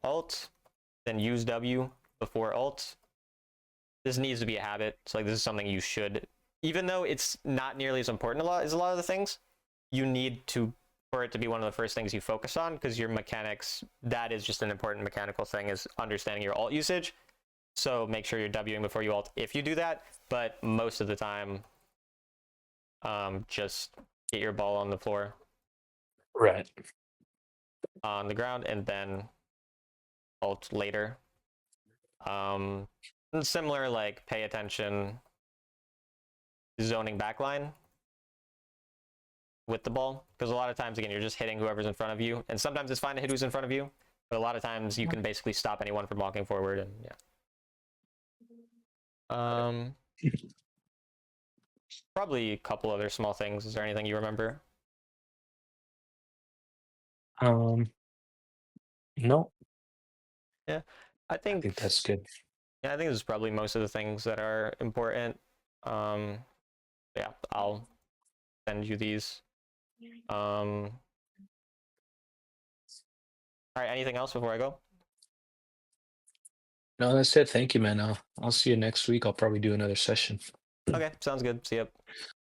ult, then use W before ult. This needs to be a habit. So like, this is something you should, even though it's not nearly as important as a lot of the things, you need to, for it to be one of the first things you focus on, because your mechanics, that is just an important mechanical thing, is understanding your ult usage. So make sure you're Wing before you ult if you do that, but most of the time, just get your ball on the floor. Right. On the ground, and then ult later. And similar, like, pay attention zoning backline with the ball, because a lot of times, again, you're just hitting whoever's in front of you, and sometimes it's fine to hit who's in front of you, but a lot of times you can basically stop anyone from walking forward, and yeah. Probably a couple other small things. Is there anything you remember? No. Yeah, I I think that's good. Yeah, I think this is probably most of the things that are important. Yeah, I'll send you these. All right, anything else before I go? No, that's it. Thank you, man. I'll see you next week. I'll probably do another session. Okay, sounds good. See ya.